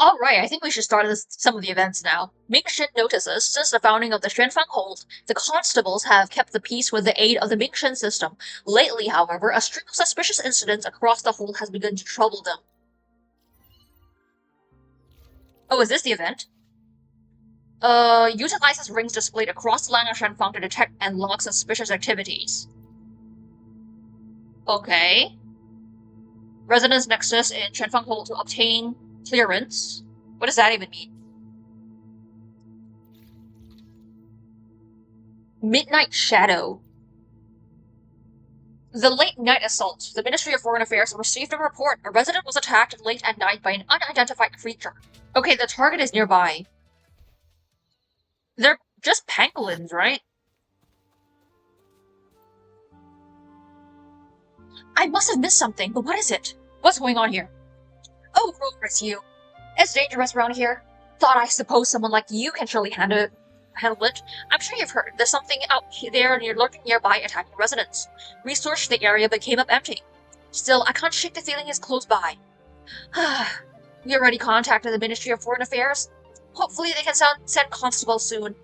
Alright, I think we should start some of the events now. Mingshen Notices, since the founding of the Xuanfang hold, the constables have kept the peace with the aid of the Mingshen system. Lately, however, a string of suspicious incidents across the hold has begun to trouble them. Oh, is this the event? Utilizes rings displayed across the line of Xuanfang to detect and log suspicious activities. Okay. Residence Nexus in Xuanfang hold to obtain clearance. What does that even mean? Midnight Shadow. The late night assault. The Ministry of Foreign Affairs received a report. A resident was attacked late at night by an unidentified creature. Okay, the target is nearby. They're just pangolins, right? I must have missed something, but what is it? What's going on here? Oh, Rover, it's you. It's dangerous around here. Thought I suppose someone like you can surely handle it. I'm sure you've heard. There's something out there lurking nearby attacking residents. Researched the area but came up empty. Still, I can't shake the feeling it's close by. We already contacted the Ministry of Foreign Affairs. Hopefully they can send constables soon.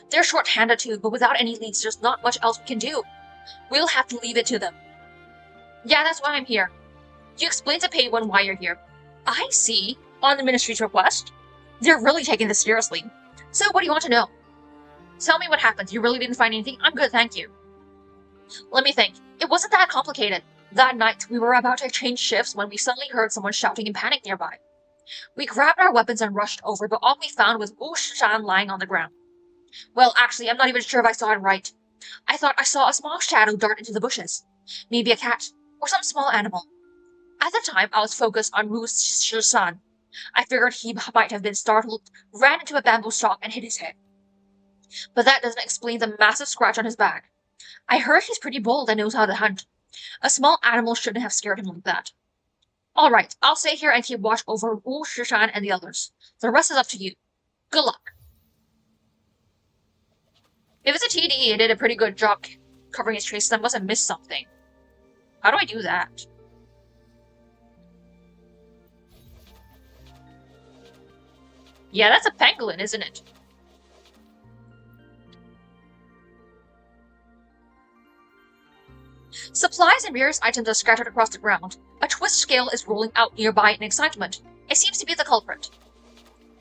They're short-handed too, but without any leads there's not much else we can do. We'll have to leave it to them. Yeah, that's why I'm here. You explained to Pei-Wen why you're here. I see. On the Ministry's request. They're really taking this seriously. So what do you want to know? Tell me what happened. You really didn't find anything? I'm good, thank you. Let me think. It wasn't that complicated. That night, we were about to change shifts when we suddenly heard someone shouting in panic nearby. We grabbed our weapons and rushed over, but all we found was Wu Shishan lying on the ground. Well, actually, I'm not even sure if I saw it right. I thought I saw a small shadow dart into the bushes. Maybe a cat, or some small animal. At the time, I was focused on Wu Shishan. I figured he might have been startled, ran into a bamboo stalk, and hit his head. But that doesn't explain the massive scratch on his back. I heard he's pretty bold and knows how to hunt. A small animal shouldn't have scared him like that. Alright, I'll stay here and keep watch over Wu Shishan and the others. The rest is up to you. Good luck. If it's a TD, it did a pretty good job covering his traces. I must have missed something. How do I do that? Yeah, that's a pangolin, isn't it? Supplies and various items are scattered across the ground. A twist scale is rolling out nearby in excitement. It seems to be the culprit.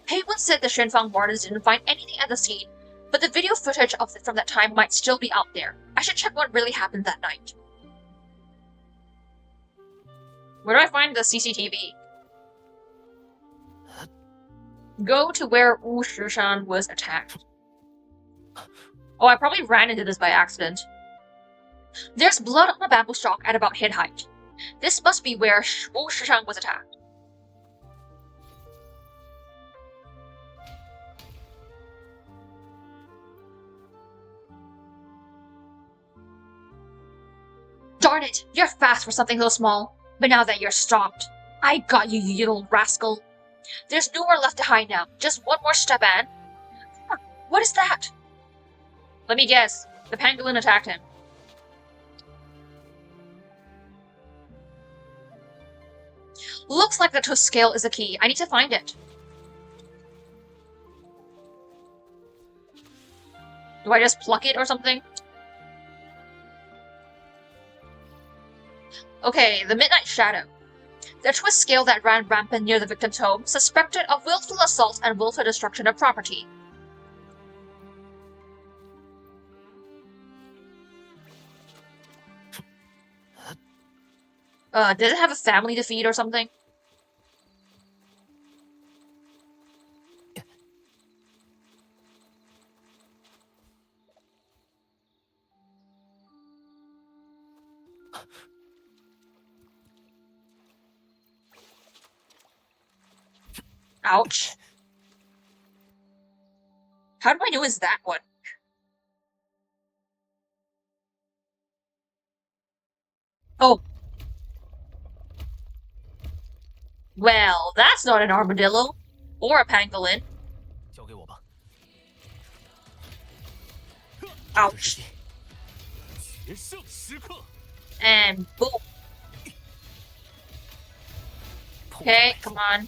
Pei-Wen said the Xuanfang wardens didn't find anything at the scene, but the video footage from that time might still be out there. I should check what really happened that night. Where do I find the CCTV? Go to where Wu Shishan was attacked. Oh, I probably ran into this by accident. There's blood on a bamboo stalk at about head height. This must be where Wu Shishan was attacked. Darn it! You're fast for something so small. But now that you're stopped, I got you, you little rascal. There's nowhere left to hide now. Just one more step, Anne. What is that? Let me guess. The pangolin attacked him. Looks like the twist scale is the key. I need to find it. Do I just pluck it or something? Okay, the Midnight Shadow. The twist scale that ran rampant near the victim's home, suspected of willful assault and willful destruction of property. Did it have a family to feed or something? Ouch. How do I know it's that one? Oh. Well, that's not an armadillo. Or a pangolin. Ouch. And boom. Okay, come on.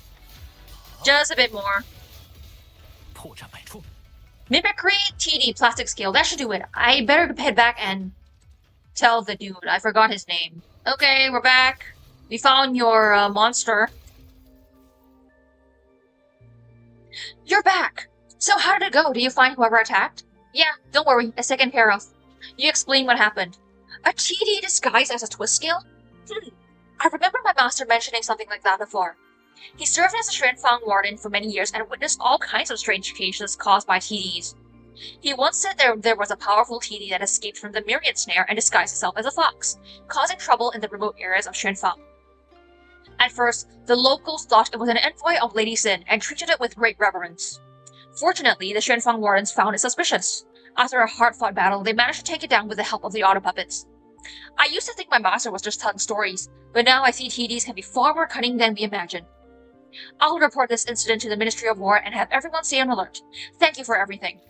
Just a bit more. 破绽百出。 Mimicry, TD, plastic scale. That should do it. I better head back and tell the dude. I forgot his name. Okay, we're back. We found your monster. You're back! So how did it go? Did you find whoever attacked? Yeah, don't worry. It's taken care of. You explain what happened. A TD disguised as a twist scale? I remember my master mentioning something like that before. He served as a Xuanfang warden for many years and witnessed all kinds of strange cases caused by TDs. He once said there was a powerful TD that escaped from the myriad snare and disguised itself as a fox, causing trouble in the remote areas of Xuanfang. At first, the locals thought it was an envoy of Lady Sin and treated it with great reverence. Fortunately, the Xuanfang wardens found it suspicious. After a hard-fought battle, they managed to take it down with the help of the Autopuppets. I used to think my master was just telling stories, but now I see TDs can be far more cunning than we imagined. I'll report this incident to the Ministry of War and have everyone stay on alert. Thank you for everything.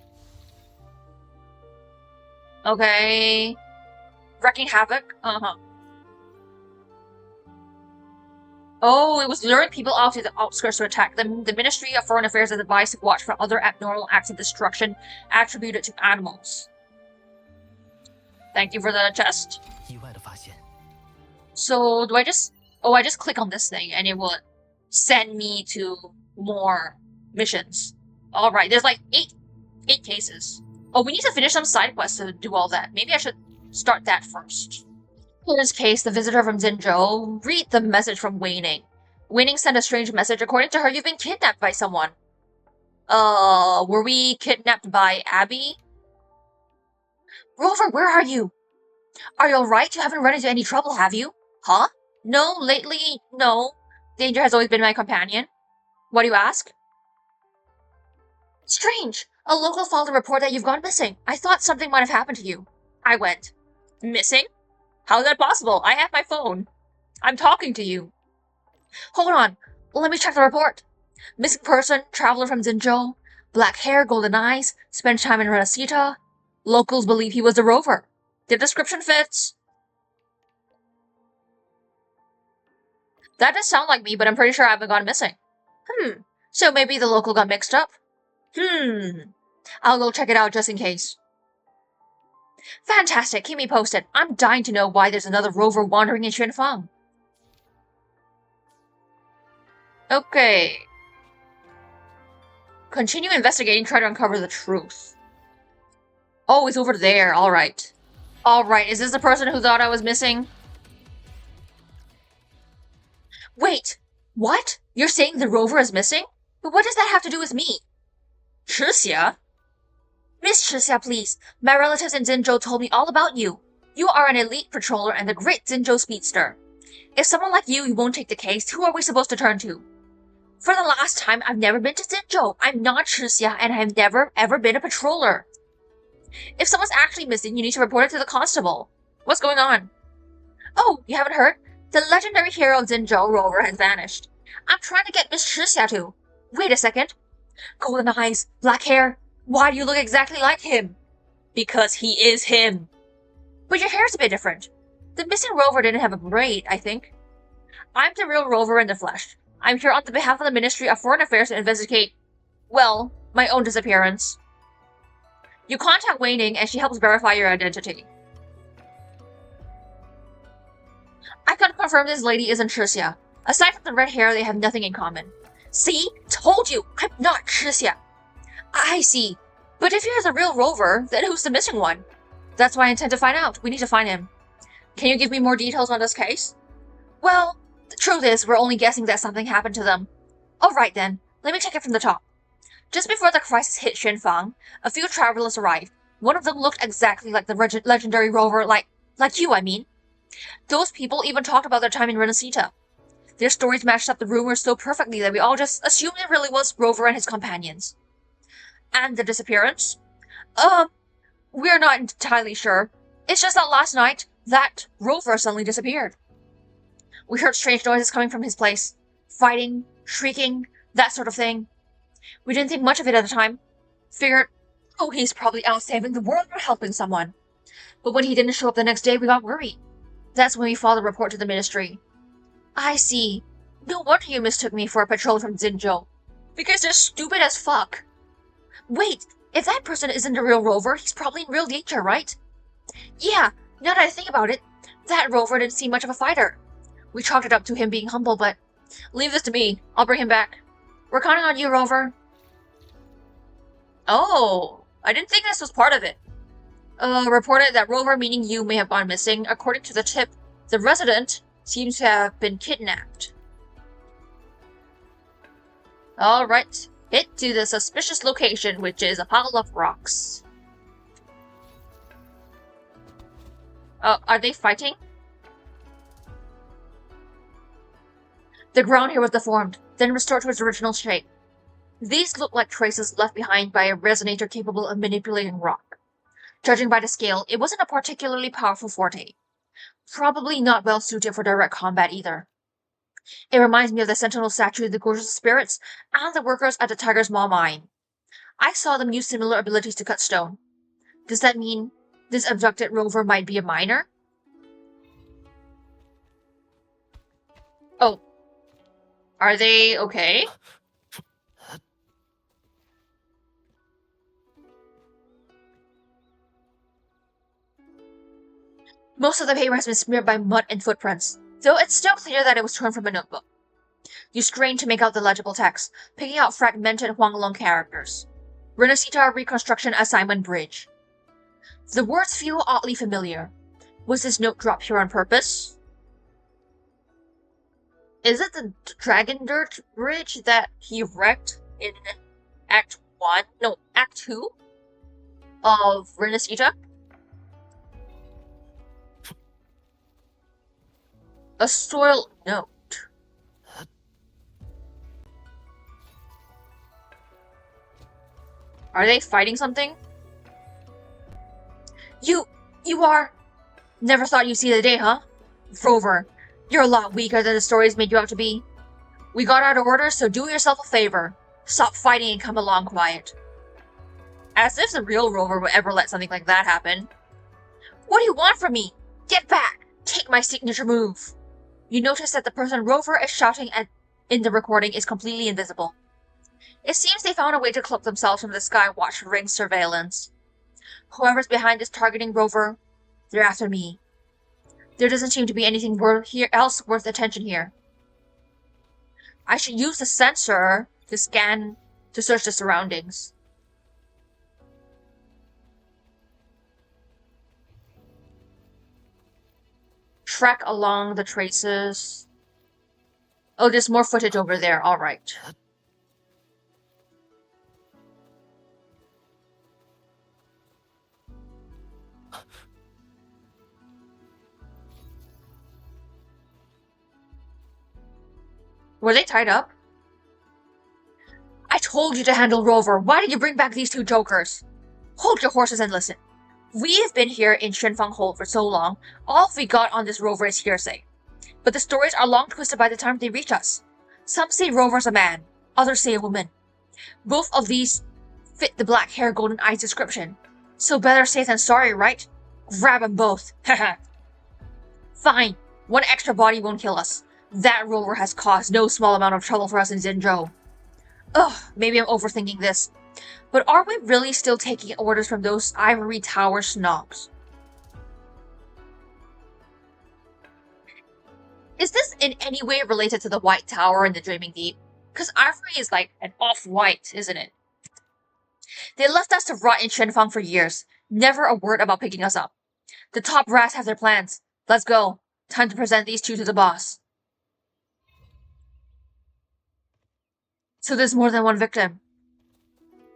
Okay. Wrecking havoc? Oh, it was luring people out to the outskirts to attack them. The Ministry of Foreign Affairs is advised to watch for other abnormal acts of destruction attributed to animals. Thank you for the chest. 意外的发现。 So, do I just... Oh, I just click on this thing and it will send me to more missions. Alright, there's like eight cases. Oh, we need to finish some side quests to do all that. Maybe I should start that first. In this case, the visitor from Jinzhou, read the message from Waning. Waning sent a strange message. According to her, you've been kidnapped by someone. Were we kidnapped by Abby? Rover, where are you? Are you alright? You haven't run into any trouble, have you? Huh? No, lately, no. Danger has always been my companion. What do you ask? Strange. A local filed a report that you've gone missing. I thought something might have happened to you. I went. Missing? How is that possible? I have my phone. I'm talking to you. Hold on. Let me check the report. Missing person, traveler from Jinzhou. Black hair, golden eyes, spent time in Renacita. Locals believe he was a rover. The description fits. That does sound like me, but I'm pretty sure I haven't gone missing. So maybe the local got mixed up? I'll go check it out just in case. Fantastic, keep me posted. I'm dying to know why there's another rover wandering in Xuanfang. Okay. Continue investigating, try to uncover the truth. Oh, it's over there, alright. Alright, is this the person who thought I was missing? Wait, what? You're saying the rover is missing? But what does that have to do with me? Chixia? Miss Chixia, please. My relatives in Jinzhou told me all about you. You are an elite patroller and the great Jinzhou speedster. If someone like you won't take the case, who are we supposed to turn to? For the last time, I've never been to Jinzhou. I'm not Chixia, and I've never, ever been a patroller. If someone's actually missing, you need to report it to the constable. What's going on? Oh, you haven't heard? The legendary hero of Jinzhou rover has vanished. I'm trying to get Miss Chixia to. Wait a second. Golden eyes, black hair. Why do you look exactly like him? Because he is him. But your hair's a bit different. The missing rover didn't have a braid, I think. I'm the real rover in the flesh. I'm here on the behalf of the Ministry of Foreign Affairs to investigate, well, my own disappearance. You contact Waning and she helps verify your identity. I can confirm this lady isn't Chixia. Aside from the red hair, they have nothing in common. See? Told you! I'm not Chixia! I see. But if you're the real rover, then who's the missing one? That's what I intend to find out. We need to find him. Can you give me more details on this case? Well, the truth is, we're only guessing that something happened to them. Alright then, let me take it from the top. Just before the crisis hit Xuanfang, a few travelers arrived. One of them looked exactly like the legendary rover, like you, I mean. Those people even talked about their time in Renacita. Their stories matched up the rumors so perfectly that we all just assumed it really was Rover and his companions. And the disappearance? We're not entirely sure. It's just that last night, that Rover suddenly disappeared. We heard strange noises coming from his place. Fighting, shrieking, that sort of thing. We didn't think much of it at the time. Figured, oh, he's probably out saving the world or helping someone. But when he didn't show up the next day, we got worried. That's when we filed a report to the ministry. I see. No wonder you mistook me for a patrol from Jinzhou. Because they're stupid as fuck. Wait, if that person isn't the real Rover, he's probably in real danger, right? Yeah, now that I think about it, that Rover didn't seem much of a fighter. We chalked it up to him being humble, but leave this to me. I'll bring him back. We're counting on you, Rover. Oh, I didn't think this was part of it. Reported that Rover, meaning you, may have gone missing. According to the tip, the resident seems to have been kidnapped. Alright, head to the suspicious location, which is a pile of rocks. Are they fighting? The ground here was deformed, then restored to its original shape. These look like traces left behind by a resonator capable of manipulating rock. Judging by the scale, it wasn't a particularly powerful forte. Probably not well suited for direct combat either. It reminds me of the sentinel statue of the gorgeous spirits and the workers at the Tiger's Maw mine. I saw them use similar abilities to cut stone. Does that mean this abducted rover might be a miner? Oh. Are they okay? Most of the paper has been smeared by mud and footprints, though it's still clear that it was torn from a notebook. You strain to make out the legible text, picking out fragmented Huanglong characters. Renacita Reconstruction Assignment Bridge. The words feel oddly familiar. Was this note dropped here on purpose? Is it the Dragon Dirt Bridge that he wrecked in Act 1? No, Act 2 of Renacita? A soiled note. Are they fighting something? You are... Never thought you'd see the day, huh? Rover, you're a lot weaker than the stories made you out to be. We got out of order, so do yourself a favor. Stop fighting and come along quiet. As if the real Rover would ever let something like that happen. What do you want from me? Get back! Take my signature move. You notice that the person Rover is shouting at in the recording is completely invisible. It seems they found a way to cloak themselves from the Skywatch Ring surveillance. Whoever's behind this targeting Rover, they're after me. There doesn't seem to be anything else worth attention here. I should use the sensor to search the surroundings. Track along the traces. Oh, there's more footage over there. Alright. Were they tied up? I told you to handle Rover. Why did you bring back these two jokers? Hold your horses and listen. We've been here in Xuanfang Hold for so long, all we got on this Rover is hearsay. But the stories are long twisted by the time they reach us. Some say Rover's a man, others say a woman. Both of these fit the black hair, golden eyes description. So better safe than sorry, right? Grab them both. Haha. Fine. One extra body won't kill us. That Rover has caused no small amount of trouble for us in Jinzhou. Ugh, maybe I'm overthinking this. But are we really still taking orders from those ivory tower snobs? Is this in any way related to the White Tower in the Dreaming Deep? Because ivory is like an off-white, isn't it? They left us to rot in Xuanfang for years. Never a word about picking us up. The top brass have their plans. Let's go. Time to present these two to the boss. So there's more than one victim.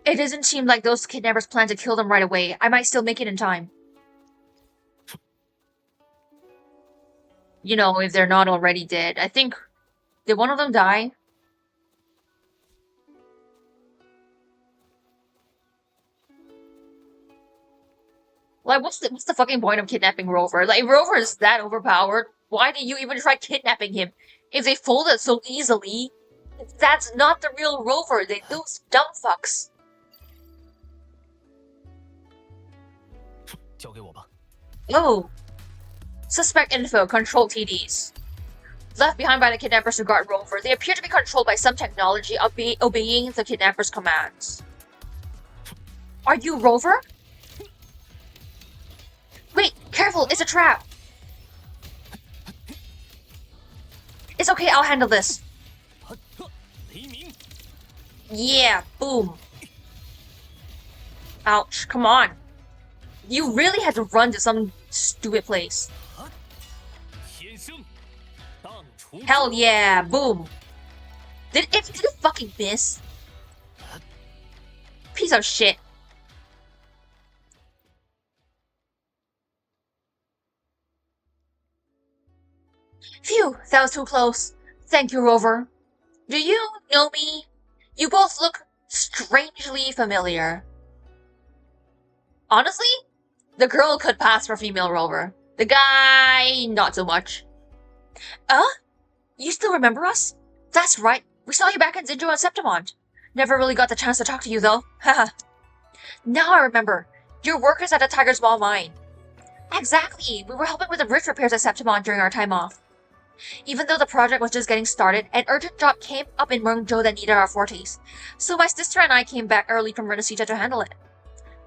It doesn't seem like those kidnappers plan to kill them right away. I might still make it in time. You know, if they're not already dead. I think... Did one of them die? Like, what's the fucking point of kidnapping Rover? Like, if Rover is that overpowered, why did you even try kidnapping him? If they folded so easily, that's not the real Rover. Those dumb fucks. 交给我吧。 Oh. Suspect info, control TDs. Left behind by the kidnappers to guard Rover, they appear to be controlled by some technology obeying the kidnappers' commands. Are you Rover? Wait, careful, it's a trap! It's okay, I'll handle this. Yeah, boom. Ouch, come on. You really had to run to some stupid place. Hell yeah, boom. Did it fucking miss? Piece of shit. Phew, that was too close. Thank you, Rover. Do you know me? You both look strangely familiar. Honestly, the girl could pass for female Rover. The guy, not so much. You still remember us? That's right. We saw you back in Jinzhou and Septimont. Never really got the chance to talk to you, though. Haha. Now I remember. You're workers at the Tiger's Ball mine. Exactly. We were helping with the bridge repairs at Septimont during our time off. Even though the project was just getting started, an urgent job came up in Mingshen that needed our forties, so my sister and I came back early from Renesita to handle it.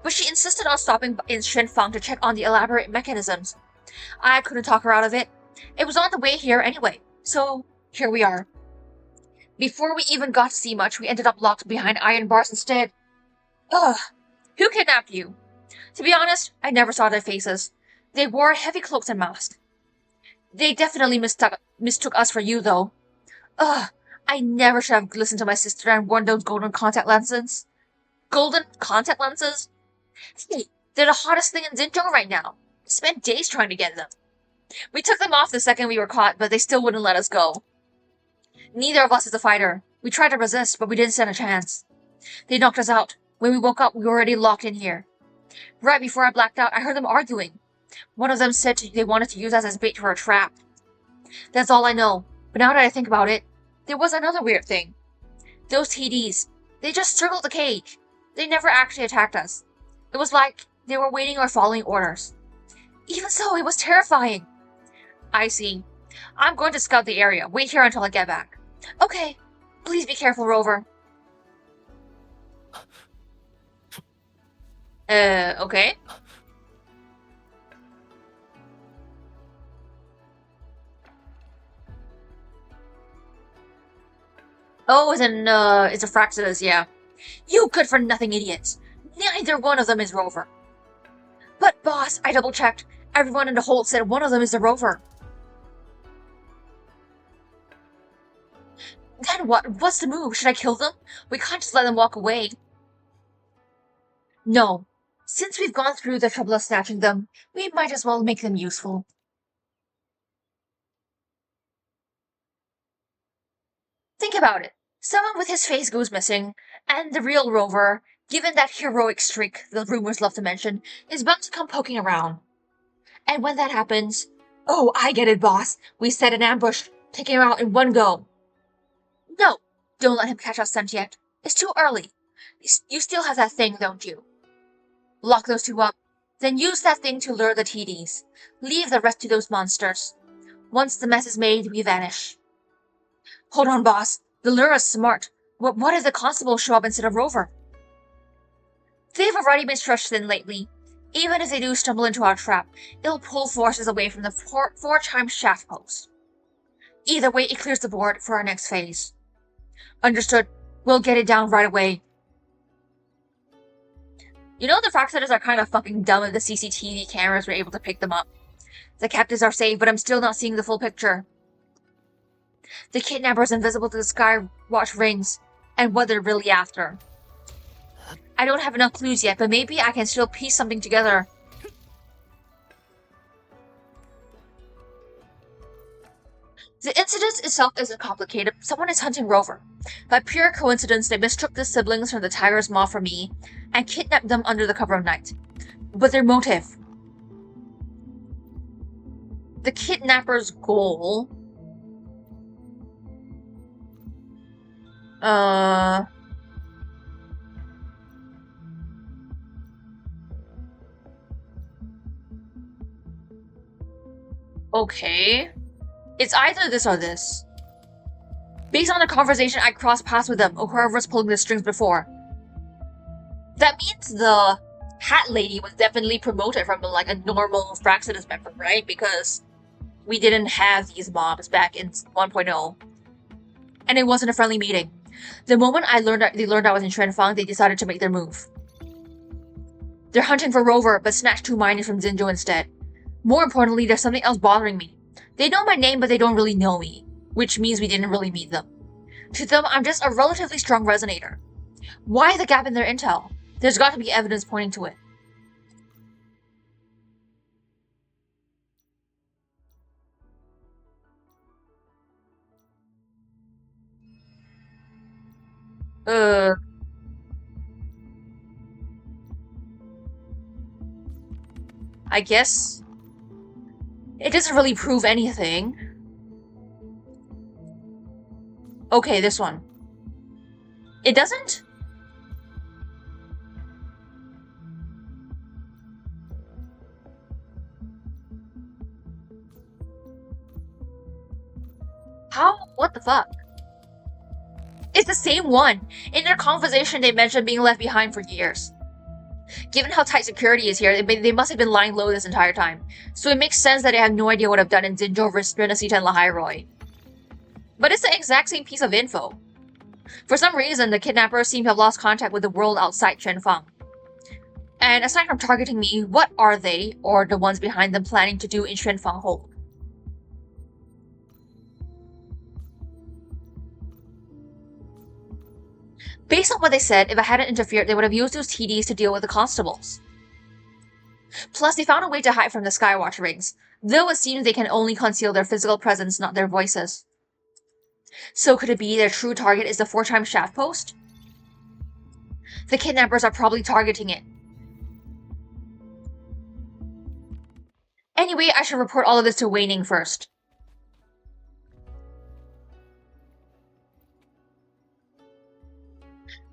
But she insisted on stopping in Xuanfang to check on the elaborate mechanisms. I couldn't talk her out of it. It was on the way here anyway, so here we are. Before we even got to see much, we ended up locked behind iron bars instead. Ugh. Who kidnapped you? To be honest, I never saw their faces. They wore heavy cloaks and masks. They definitely mistook us for you, though. Ugh, I never should have listened to my sister and worn those golden contact lenses. Golden contact lenses? Hey, they're the hottest thing in Jinzhou right now. Spent days trying to get them. We took them off the second we were caught, but they still wouldn't let us go. Neither of us is a fighter. We tried to resist, but we didn't stand a chance. They knocked us out. When we woke up, we were already locked in here. Right before I blacked out, I heard them arguing. One of them said they wanted to use us as bait for a trap. That's all I know, but now that I think about it, there was another weird thing. Those TDs, they just circled the cage. They never actually attacked us. It was like they were waiting or following orders. Even so, it was terrifying. I see. I'm going to scout the area. Wait here until I get back. Okay. Please be careful, Rover. Okay. Oh, it's a Fraxidus, yeah. You good-for-nothing idiots. Neither one of them is Rover. But, boss, I double-checked. Everyone in the hold said one of them is the Rover. Then what? What's the move? Should I kill them? We can't just let them walk away. No. Since we've gone through the trouble of snatching them, we might as well make them useful. Think about it. Someone with his face goes missing, and the real Rover, given that heroic streak the rumors love to mention, is bound to come poking around. And when that happens... Oh, I get it, boss. We set an ambush, take him out in one go. No, don't let him catch us sent yet. It's too early. You still have that thing, don't you? Lock those two up, then use that thing to lure the TDs. Leave the rest to those monsters. Once the mess is made, we vanish. Hold on, boss. The lure is smart. What if the constables show up instead of Rover? They've already been stretched thin lately. Even if they do stumble into our trap, it'll pull forces away from the four-chime shaft post. Either way, it clears the board for our next phase. Understood. We'll get it down right away. You know the Fraxidus are kind of fucking dumb if the CCTV cameras were able to pick them up. The captives are safe, but I'm still not seeing the full picture. The kidnapper's invisible to the sky watch rings, and what they're really after. I don't have enough clues yet, but maybe I can still piece something together. The incident itself isn't complicated. Someone is hunting Rover. By pure coincidence, they mistook the siblings from the Tiger's Maw for me and kidnapped them under the cover of night. But their motive... The kidnapper's goal... Okay. It's either this or this. Based on the conversation I crossed paths with them, or whoever was pulling the strings before. That means the hat lady was definitely promoted from like a normal Fraxidus member, right? Because we didn't have these mobs back in 1.0. And it wasn't a friendly meeting. The moment they learned I was in Xuanfang, they decided to make their move. They're hunting for Rover, but snatched 2 miners from Jinzhou instead. More importantly, there's something else bothering me. They know my name, but they don't really know me, which means we didn't really meet them. To them, I'm just a relatively strong resonator. Why the gap in their intel? There's got to be evidence pointing to it. I guess it doesn't really prove anything. Okay, this one. It doesn't? How? What the fuck? It's the same one. In their conversation, they mentioned being left behind for years. Given how tight security is here, they must have been lying low this entire time. So it makes sense that they have no idea what I've done in Jinzhou, Renacita, and Lahairoi. But it's the exact same piece of info. For some reason, the kidnappers seem to have lost contact with the world outside Xuanfang. And aside from targeting me, what are they, or the ones behind them, planning to do in Xuanfang Hold? Based on what they said, if I hadn't interfered, they would have used those TDs to deal with the constables. Plus, they found a way to hide from the Skywatch rings, though it seems they can only conceal their physical presence, not their voices. So could it be their true target is the 4-time shaft post? The kidnappers are probably targeting it. Anyway, I should report all of this to Weining first.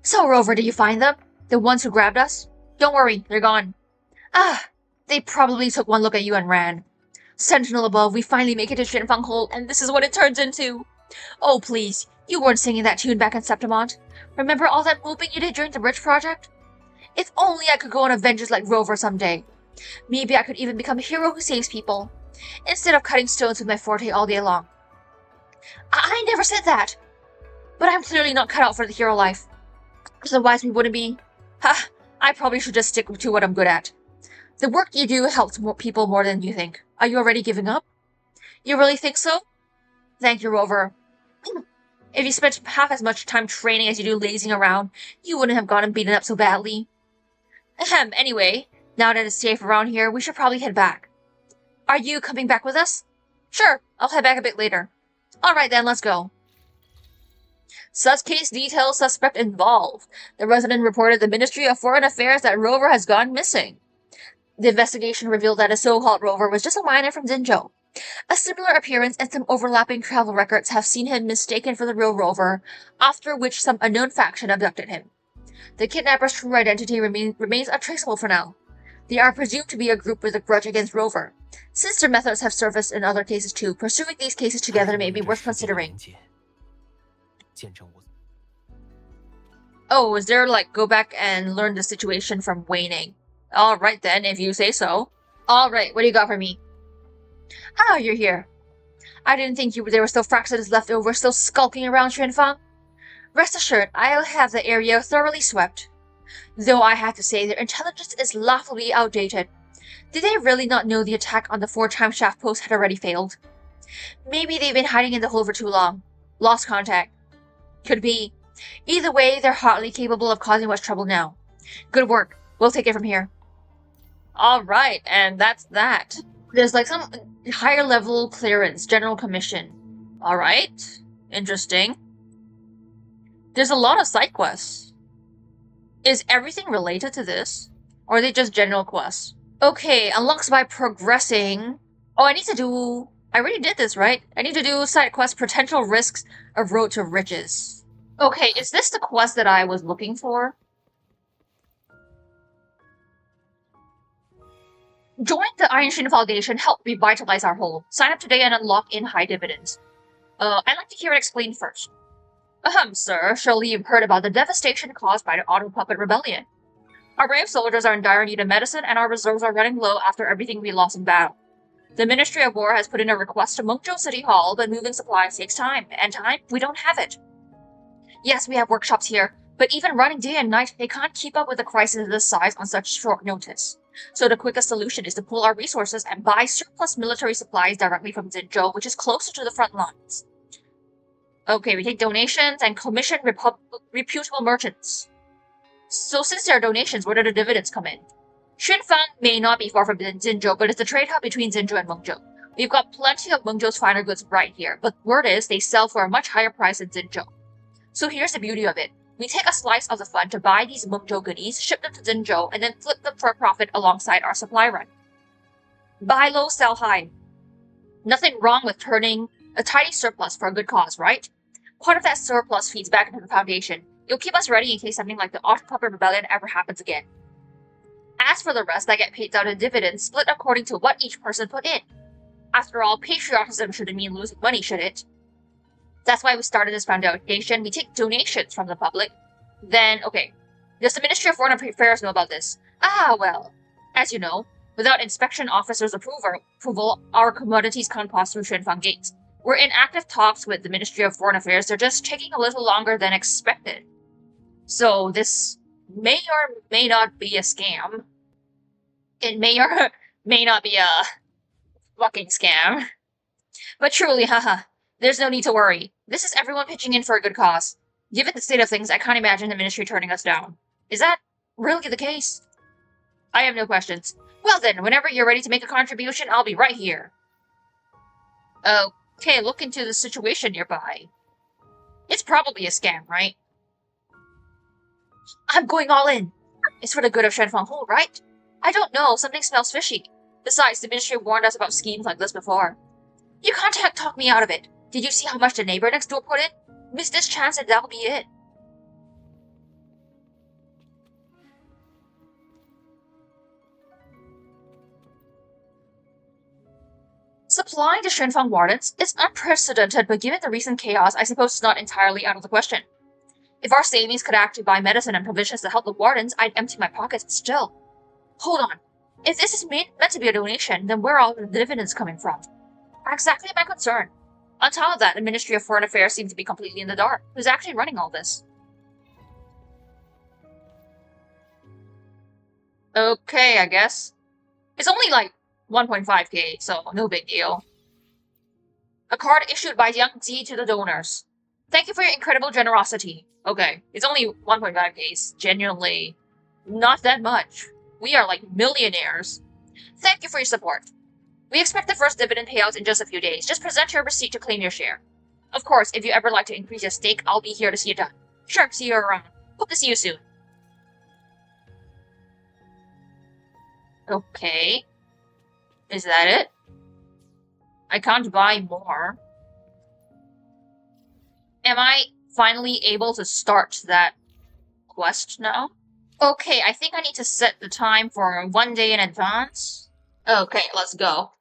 So, Rover, did you find them? The ones who grabbed us? Don't worry, they're gone. Ah, they probably took one look at you and ran. Sentinel above, we finally make it to Xuanfang Hold, and this is what it turns into. Oh, please, you weren't singing that tune back in Septimont. Remember all that whooping you did during the bridge project? If only I could go on adventures like Rover someday. Maybe I could even become a hero who saves people, instead of cutting stones with my forte all day long. I never said that! But I'm clearly not cut out for the hero life. Otherwise we wouldn't be... Ha! I probably should just stick to what I'm good at. The work you do helps people more than you think. Are you already giving up? You really think so? Thank you, Rover. If you spent half as much time training as you do lazing around, you wouldn't have gotten beaten up so badly. Ahem, anyway, now that it's safe around here, we should probably head back. Are you coming back with us? Sure, I'll head back a bit later. Alright then, let's go. Such case details suspect involved. The resident reported the Ministry of Foreign Affairs that Rover has gone missing. The investigation revealed that a so-called Rover was just a miner from Jinzhou. A similar appearance and some overlapping travel records have seen him mistaken for the real Rover, after which some unknown faction abducted him. The kidnapper's true identity remains untraceable for now. They are presumed to be a group with a grudge against Rover. Since their methods have surfaced in other cases too, pursuing these cases together may be worth considering. Oh, is there like go back and learn the situation from Weining? Alright then, if you say so. Alright, what do you got for me? Ah, you're here. I didn't think there were still Fraxidus left over, still skulking around Xuanfang. Rest assured, I'll have the area thoroughly swept. Though I have to say, their intelligence is laughably outdated. Did they really not know the attack on the 4-time shaft post had already failed? Maybe they've been hiding in the hole for too long. Lost contact. Could be. Either way, they're hardly capable of causing much trouble now. Good work. We'll take it from here. Alright, and that's that. There's like some higher level clearance, general commission. Alright. Interesting. There's a lot of side quests. Is everything related to this? Or are they just general quests? Okay, unlocks by progressing. Oh, I already did this, right? I need to do side quest potential risks of Road to Riches. Okay, is this the quest that I was looking for? Join the Iron Shin Foundation, help revitalize our home. Sign up today and unlock in high dividends. I'd like to hear it explained first. Sir, surely you've heard about the devastation caused by the Autopuppet rebellion. Our brave soldiers are in dire need of medicine, and our reserves are running low after everything we lost in battle. The Ministry of War has put in a request to Mengzhou City Hall, but moving supplies takes time, and time, we don't have it. Yes, we have workshops here, but even running day and night, they can't keep up with a crisis of this size on such short notice. So the quickest solution is to pool our resources and buy surplus military supplies directly from Jinzhou, which is closer to the front lines. Okay, we take donations and commission reputable merchants. So since there are donations, where do the dividends come in? Xuanfang may not be far from Jinzhou, but it's a trade hub between Jinzhou and Mengzhou. We've got plenty of Mengzhou's finer goods right here, but word is they sell for a much higher price than Jinzhou. So here's the beauty of it. We take a slice of the fund to buy these Mengzhou goodies, ship them to Jinzhou, and then flip them for a profit alongside our supply run. Buy low, sell high. Nothing wrong with turning a tidy surplus for a good cause, right? Part of that surplus feeds back into the foundation. It'll keep us ready in case something like the Autopuppet rebellion ever happens again. As for the rest that get paid out in dividends, split according to what each person put in. After all, patriotism shouldn't mean losing money, should it? That's why we started this foundation. We take donations from the public. Then, okay, does the Ministry of Foreign Affairs know about this? Well, as you know, without inspection officers' approval, our commodities can't pass through Xuanfang gates. We're in active talks with the Ministry of Foreign Affairs. They're just taking a little longer than expected. So this may or may not be a scam. It may or may not be a fucking scam. But truly, haha, there's no need to worry. This is everyone pitching in for a good cause. Given the state of things, I can't imagine the Ministry turning us down. Is that really the case? I have no questions. Well then, whenever you're ready to make a contribution, I'll be right here. Okay, look into the situation nearby. It's probably a scam, right? I'm going all in. It's for the good of Xuanfang Hu, right? I don't know, something smells fishy. Besides, the Ministry warned us about schemes like this before. You can't talk me out of it. Did you see how much the neighbor next door put in? Miss this chance and that'll be it. Supplying the Xuanfang wardens is unprecedented, but given the recent chaos, I suppose it's not entirely out of the question. If our savings could actually buy medicine and provisions to help the wardens, I'd empty my pockets, but still. Hold on. If this is meant to be a donation, then where are all the dividends coming from? Exactly my concern. On top of that, the Ministry of Foreign Affairs seems to be completely in the dark. Who's actually running all this? Okay, I guess. It's only like 1.5k, so no big deal. A card issued by Yang Ji to the donors. Thank you for your incredible generosity. Okay, it's only 1.5k, genuinely not that much. We are like millionaires. Thank you for your support. We expect the first dividend payouts in just a few days. Just present your receipt to claim your share. Of course, if you ever like to increase your stake, I'll be here to see you done. Sure, see you around. Hope to see you soon. Okay. Is that it? I can't buy more. Am I finally able to start that quest now? Okay, I think I need to set the time for 1 day in advance. Okay, let's go.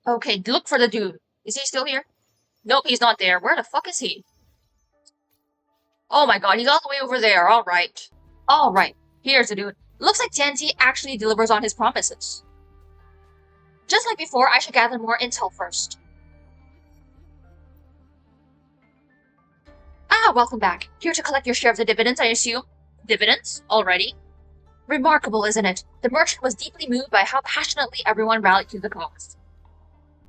Okay, look for the dude. Is he still here? Nope, he's not there. Where the fuck is he? Oh my god, he's all the way over there. Alright. Alright, here's the dude. Looks like Tianji actually delivers on his promises. Just like before, I should gather more intel first. Welcome back. Here to collect your share of the dividends, I assume? Dividends? Already? Remarkable, isn't it? The merchant was deeply moved by how passionately everyone rallied to the cause.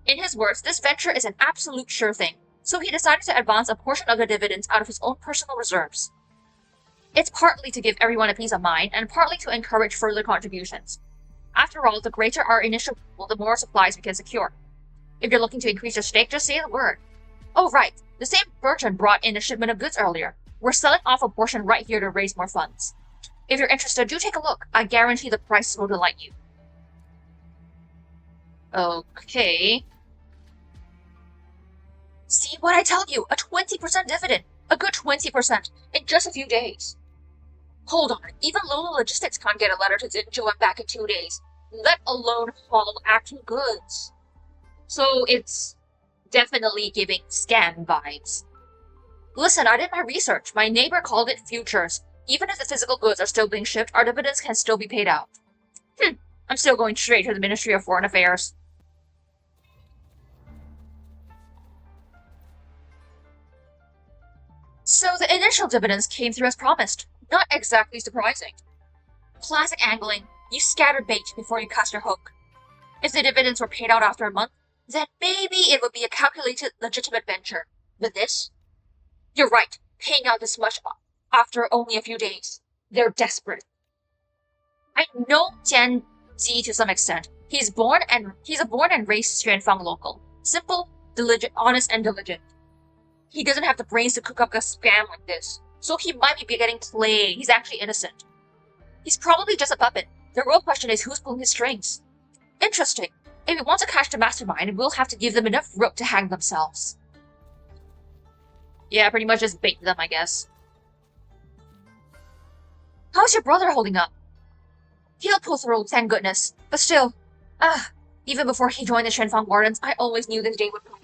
In his words, this venture is an absolute sure thing, so he decided to advance a portion of the dividends out of his own personal reserves. It's partly to give everyone a peace of mind, and partly to encourage further contributions. After all, the greater our initial pool, the more supplies we can secure. If you're looking to increase your stake, just say the word. Oh right, the same merchant brought in a shipment of goods earlier. We're selling off a portion right here to raise more funds. If you're interested, do take a look. I guarantee the price will delight you. Okay. See what I tell you? A 20% dividend. A good 20% in just a few days. Hold on, even Lolo Logistics can't get a letter to Jinzhou and back in 2 days, let alone haul actual goods. So it's definitely giving scam vibes. Listen, I did my research. My neighbor called it futures. Even if the physical goods are still being shipped, our dividends can still be paid out. I'm still going straight to the Ministry of Foreign Affairs. So the initial dividends came through as promised. Not exactly surprising. Classic angling. You scattered bait before you cast your hook. If the dividends were paid out after a month, then maybe it would be a calculated, legitimate venture. But this? You're right. Paying out this much after only a few days. They're desperate. I know Jianji to some extent. He's a born and raised Xuanfang local. Simple, diligent, honest, and diligent. He doesn't have the brains to cook up a scam like this, so he might be getting played. He's actually innocent. He's probably just a puppet. The real question is who's pulling his strings. Interesting. If we want to catch the mastermind, we'll have to give them enough rope to hang themselves. Yeah, pretty much just bait them, I guess. How's your brother holding up? He'll pull through, thank goodness. But still, even before he joined the Xuanfang Wardens, I always knew this day would come.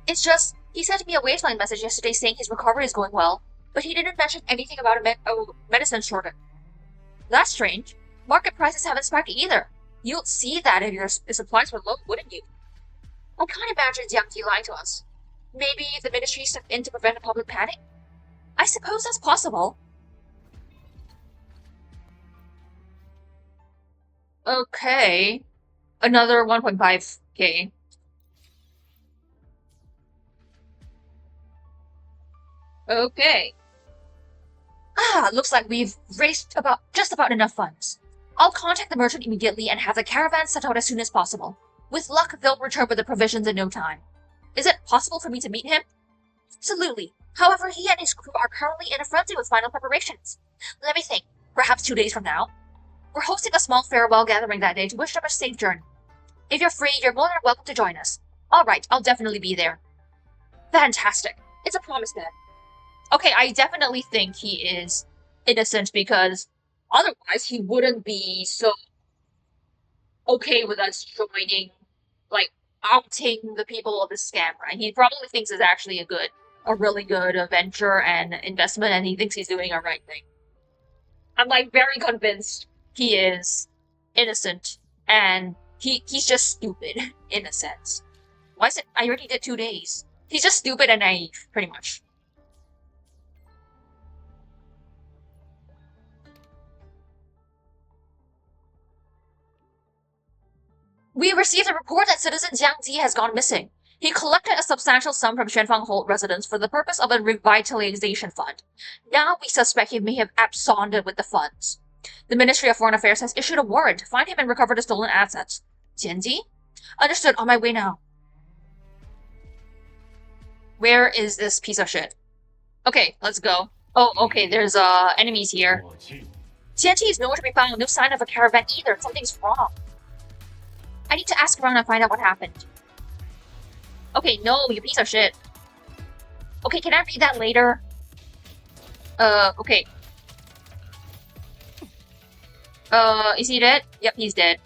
It's just, he sent me a waveline message yesterday saying his recovery is going well, but he didn't mention anything about a medicine shortage. That's strange. Market prices haven't spiked either. You'd see that if your supplies were low, wouldn't you? I can't imagine Jiangji lying to us. Maybe the ministry stepped in to prevent a public panic? I suppose that's possible. Okay. Another 1.5k. Okay. Looks like we've raised just about enough funds. I'll contact the merchant immediately and have the caravan set out as soon as possible. With luck, they'll return with the provisions in no time. Is it possible for me to meet him? Absolutely. However, he and his crew are currently in a frenzy with final preparations. Let me think. Perhaps 2 days from now? We're hosting a small farewell gathering that day to wish them a safe journey. If you're free, you're more than welcome to join us. Alright, I'll definitely be there. Fantastic. It's a promise then. Okay, I definitely think he is innocent because otherwise he wouldn't be so okay with us joining, like, outing the people of this scam, right? He probably thinks it's actually a really good venture and investment, and he thinks he's doing a right thing. I'm, like, very convinced he is innocent, and he's just stupid, in a sense. Why is it? I already did 2 days. He's just stupid and naive, pretty much. We received a report that citizen Jiang Zi has gone missing. He collected a substantial sum from Xuanfang Holt residents for the purpose of a revitalization fund. Now we suspect he may have absconded with the funds. The Ministry of Foreign Affairs has issued a warrant to find him and recover the stolen assets. Jianji? Understood, on my way now. Where is this piece of shit? Okay, let's go. Oh, okay, there's enemies here. Jianji is nowhere to be found, no sign of a caravan either. Something's wrong. I need to ask around and find out what happened. Okay, no, you piece of shit. Okay, can I read that later? Okay. Is he dead? Yep, he's dead.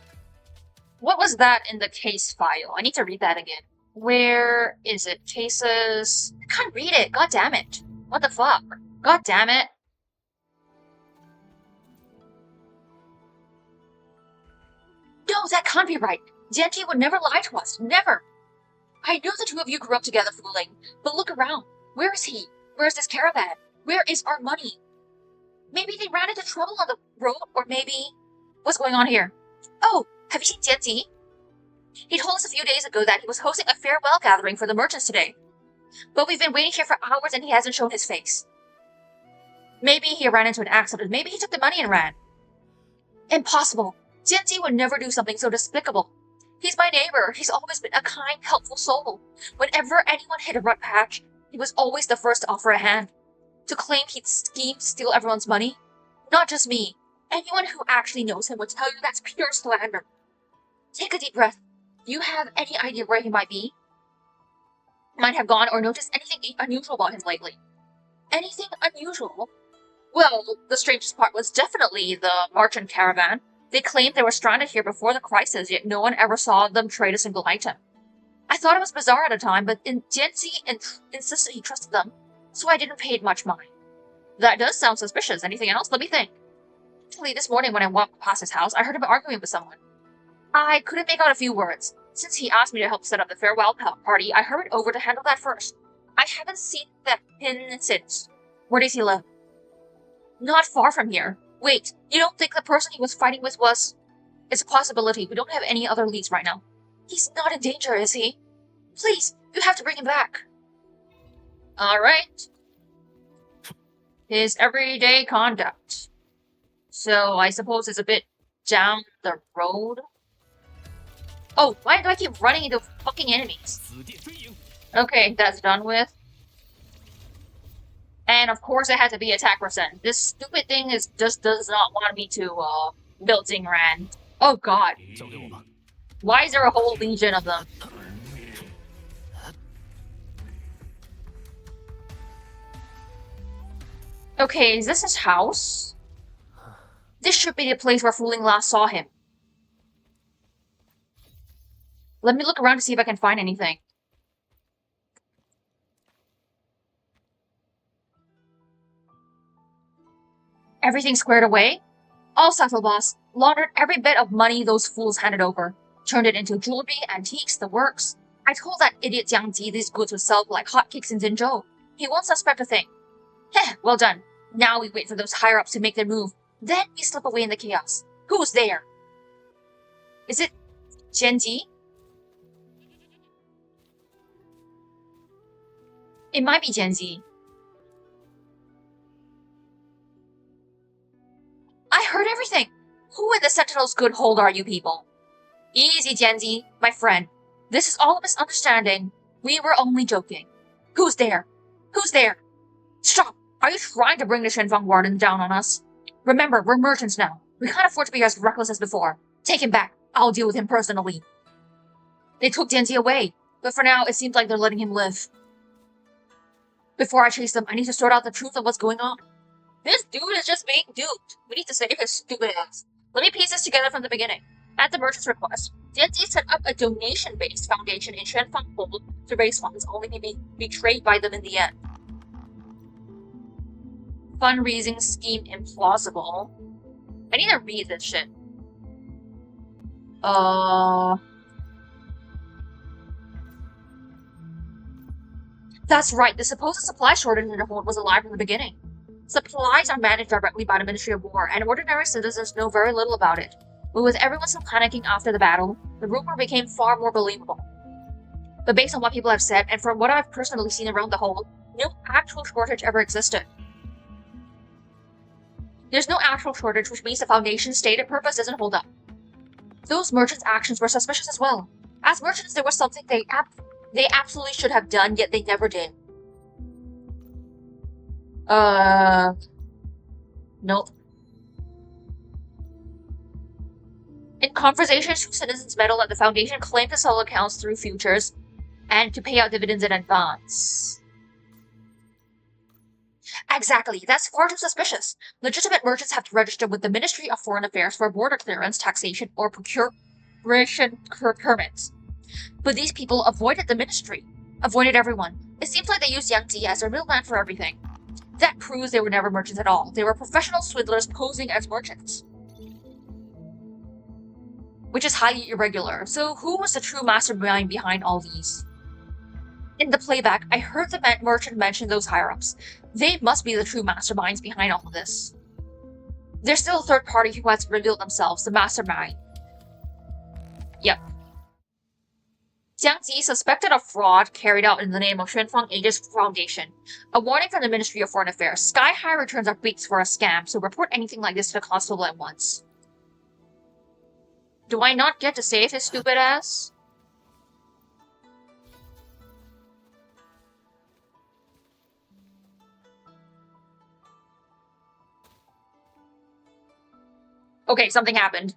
What was that in the case file? I need to read that again. Where is it? Cases... I can't read it, god damn it. What the fuck? God damn it. No, that can't be right. Jianji would never lie to us. Never. I know the two of you grew up together fooling, but look around. Where is he? Where is this caravan? Where is our money? Maybe they ran into trouble on the road, or maybe... What's going on here? Oh, have you seen Jianji? He told us a few days ago that he was hosting a farewell gathering for the merchants today. But we've been waiting here for hours and he hasn't shown his face. Maybe he ran into an accident. Maybe he took the money and ran. Impossible. Jinzhou would never do something so despicable. He's my neighbor. He's always been a kind, helpful soul. Whenever anyone hit a rut patch, he was always the first to offer a hand. To claim he'd schemed to steal everyone's money? Not just me. Anyone who actually knows him would tell you that's pure slander. Take a deep breath. Do you have any idea where he might be? Might have gone or noticed anything unusual about him lately. Anything unusual? Well, the strangest part was definitely the merchant caravan. They claimed they were stranded here before the crisis, yet no one ever saw them trade a single item. I thought it was bizarre at the time, but Jinzhou insisted he trusted them, so I didn't pay it much mind. That does sound suspicious. Anything else? Let me think. Actually, this morning when I walked past his house, I heard him arguing with someone. I couldn't make out a few words. Since he asked me to help set up the farewell party, I hurried over to handle that first. I haven't seen that pin since. Where does he live? Not far from here. Wait, you don't think the person he was fighting with was... It's a possibility. We don't have any other leads right now. He's not in danger, is he? Please, you have to bring him back. Alright. His everyday conduct. So, I suppose it's a bit down the road? Oh, why do I keep running into fucking enemies? Okay, that's done with. And of course it had to be attack percent. This stupid thing just does not want me to build Zingran. Oh god. Why is there a whole legion of them? Okay, is this his house? This should be the place where Fooling last saw him. Let me look around to see if I can find anything. Everything squared away? All settled, boss. Laundered every bit of money those fools handed over. Turned it into jewelry, antiques, the works. I told that idiot Jiang Ji these goods would sell like hotcakes in Jinzhou. He won't suspect a thing. Heh, well done. Now we wait for those higher-ups to make their move. Then we slip away in the chaos. Who's there? Is it Genji? It might be Genji. I heard everything! Who in the Sentinel's good hold are you people? Easy, Genji, my friend. This is all a misunderstanding. We were only joking. Who's there? Who's there? Stop! Are you trying to bring the Xuanfang warden down on us? Remember, we're merchants now. We can't afford to be as reckless as before. Take him back. I'll deal with him personally. They took Genji away, but for now, it seems like they're letting him live. Before I chase them, I need to sort out the truth of what's going on. This dude is just being duped. We need to save his stupid ass. Let me piece this together from the beginning. At the merchant's request, Jianji set up a donation-based foundation in Xuanfang Hold to raise funds only to be betrayed by them in the end. Fundraising scheme implausible. I need to read this shit. That's right, the supposed supply shortage in the hold was alive from the beginning. Supplies are managed directly by the Ministry of War, and ordinary citizens know very little about it. But with everyone still panicking after the battle, the rumor became far more believable. But based on what people have said, and from what I've personally seen around the hold, no actual shortage ever existed. There's no actual shortage, which means the Foundation's stated purpose doesn't hold up. Those merchants' actions were suspicious as well. As merchants, there was something they absolutely should have done, yet they never did. Nope. In conversations, citizens meddle that the Foundation claimed to sell accounts through futures and to pay out dividends in advance. Exactly, that's far too suspicious. Legitimate merchants have to register with the Ministry of Foreign Affairs for border clearance, taxation, or procurement. But these people avoided the ministry. Avoided everyone. It seems like they used Yang Ji as their middleman for everything. That proves they were never merchants at all. They were professional swindlers posing as merchants. Which is highly irregular. So who was the true mastermind behind all these? In the playback, I heard the merchant mention those higher-ups. They must be the true masterminds behind all of this. There's still a third party who has revealed themselves, the mastermind. Yep. Jiang Ji suspected of fraud carried out in the name of Xuanfang Aegis Foundation. A warning from the Ministry of Foreign Affairs. Sky-high returns are baked for a scam, so report anything like this to the constable at once. Do I not get to save his stupid ass? Okay, something happened.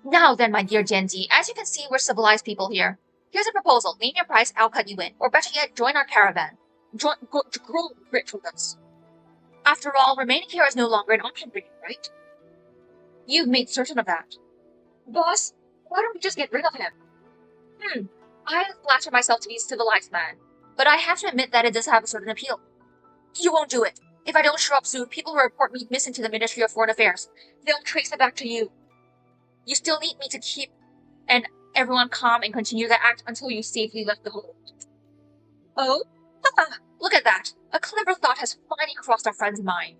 Now then, my dear Genji, as you can see, we're civilized people here. Here's a proposal. Name your price, I'll cut you in. Or better yet, join our caravan. Grow rich with us. After all, remaining here is no longer an option for you, right? You've made certain of that. Boss, why don't we just get rid of him? I flatter myself to be a civilized man, but I have to admit that it does have a certain appeal. You won't do it. If I don't show up soon, people will report me missing to the Ministry of Foreign Affairs. They'll trace it back to you. You still need me to keep everyone calm and continue the act until you safely left the hold. Oh? Look at that. A clever thought has finally crossed our friend's mind.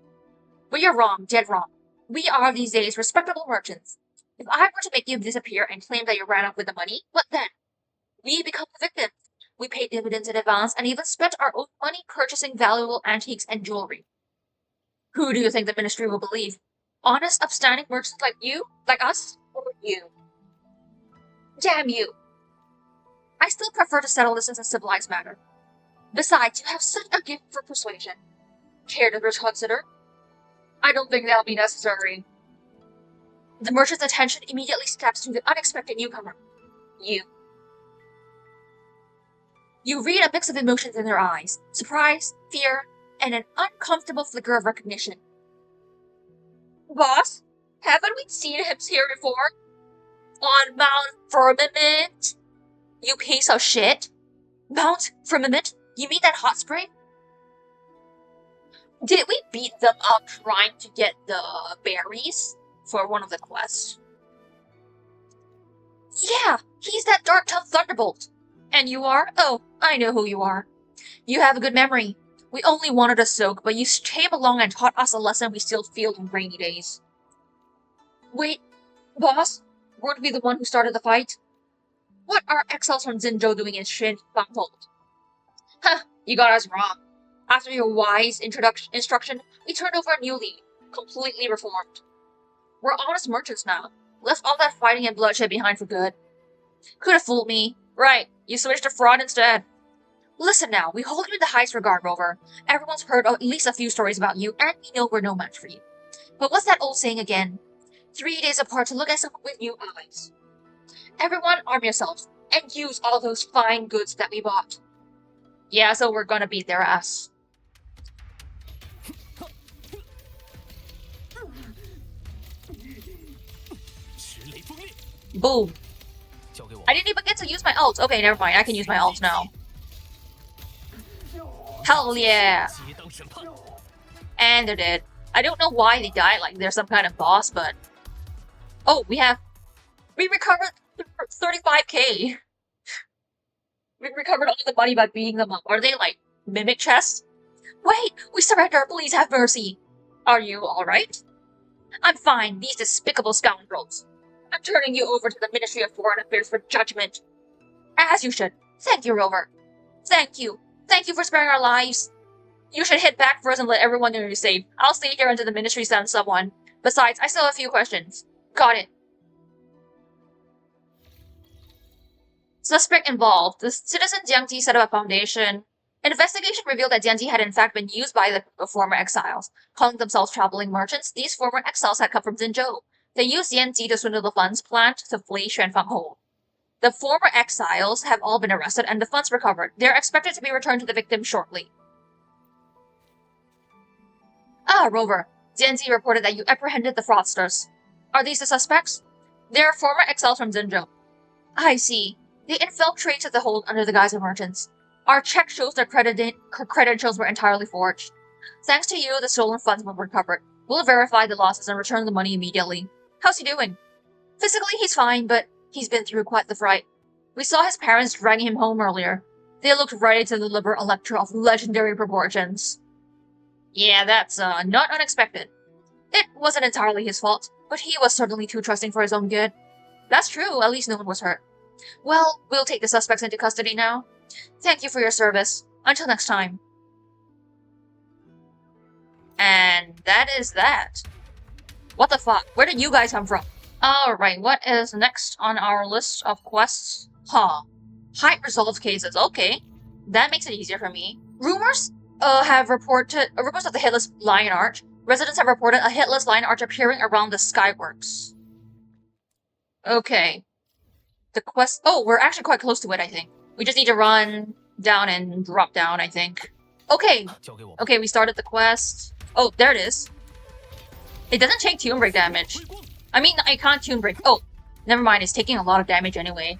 But you're wrong, dead wrong. We are these days respectable merchants. If I were to make you disappear and claim that you ran off with the money, what then? We become the victims. We paid dividends in advance and even spent our own money purchasing valuable antiques and jewelry. Who do you think the ministry will believe? Honest, upstanding merchants like you? Like us? Or you? Damn you! I still prefer to settle this as a civilized matter. Besides, you have such a gift for persuasion. Care to reconsider? I don't think that'll be necessary. The merchant's attention immediately snaps to the unexpected newcomer. You. You read a mix of emotions in their eyes. Surprise, fear, and an uncomfortable flicker of recognition. Boss, haven't we seen him here before? On Mount Firmament? You piece of shit. Mount Firmament? You mean that hot spring? Did we beat them up trying to get the berries for one of the quests? Yeah, he's that dark-tongued thunderbolt. And you are? Oh, I know who you are. You have a good memory. We only wanted a soak, but you came along and taught us a lesson we still feel in rainy days. Wait, boss? Weren't we the one who started the fight? What are exiles from Jinzhou doing in Xuanfang hold? You got us wrong. After your wise instruction, we turned over a new leaf, completely reformed. We're honest merchants now. Left all that fighting and bloodshed behind for good. Could have fooled me. Right, you switched to fraud instead. Listen now, we hold you in the highest regard, Rover. Everyone's heard at least a few stories about you, and we know we're no match for you. But what's that old saying again? 3 days apart to look at someone with new eyes. Everyone arm yourselves, and use all those fine goods that we bought. Yeah, so we're gonna beat their ass. Boom. I didn't even get to use my ult. Okay, never mind. I can use my ult now. Hell yeah. And they're dead. I don't know why they died, like they're some kind of boss, but... Oh, we recovered 35k. We recovered all the money by beating them up. Are they like mimic chests? Wait, we surrender. Please have mercy. Are you alright? I'm fine. These despicable scoundrels. I'm turning you over to the Ministry of Foreign Affairs for judgment. As you should. Thank you, Rover. Thank you. Thank you for sparing our lives. You should hit back first and let everyone know you're safe. I'll stay here until the Ministry sends someone. Besides, I still have a few questions. Got it. Suspect involved. The citizen Jiangji set up a foundation. An investigation revealed that Jiangji had in fact been used by the former exiles. Calling themselves traveling merchants, these former exiles had come from Jinzhou. They used Jiangji to swindle the funds planned to flee Xuanfang hold. The former exiles have all been arrested and the funds recovered. They are expected to be returned to the victims shortly. Ah, Rover. Jiangji reported that you apprehended the fraudsters. Are these the suspects? They are former exiles from Jinzhou. I see. They infiltrated the hold under the guise of merchants. Our check shows their credentials were entirely forged. Thanks to you, the stolen funds were recovered. We'll verify the losses and return the money immediately. How's he doing? Physically, he's fine, but he's been through quite the fright. We saw his parents dragging him home earlier. They looked ready to deliver a lecture of legendary proportions. Yeah, that's, not unexpected. It wasn't entirely his fault, but he was certainly too trusting for his own good. That's true, at least no one was hurt. Well, we'll take the suspects into custody now. Thank you for your service. Until next time. And that is that. What the fuck? Where did you guys come from? Alright, what is next on our list of quests? High resolved cases. Okay. That makes it easier for me. Rumors of the Headless Lionarch. Residents have reported a Headless Lionarch appearing around the Skyworks. Okay. The quest... Oh, we're actually quite close to it, I think. We just need to run down and drop down, I think. Okay. 交给我吧。 Okay, we started the quest. Oh, there it is. It doesn't take tune break damage. I mean, I can't tune break. Oh, never mind. It's taking a lot of damage anyway.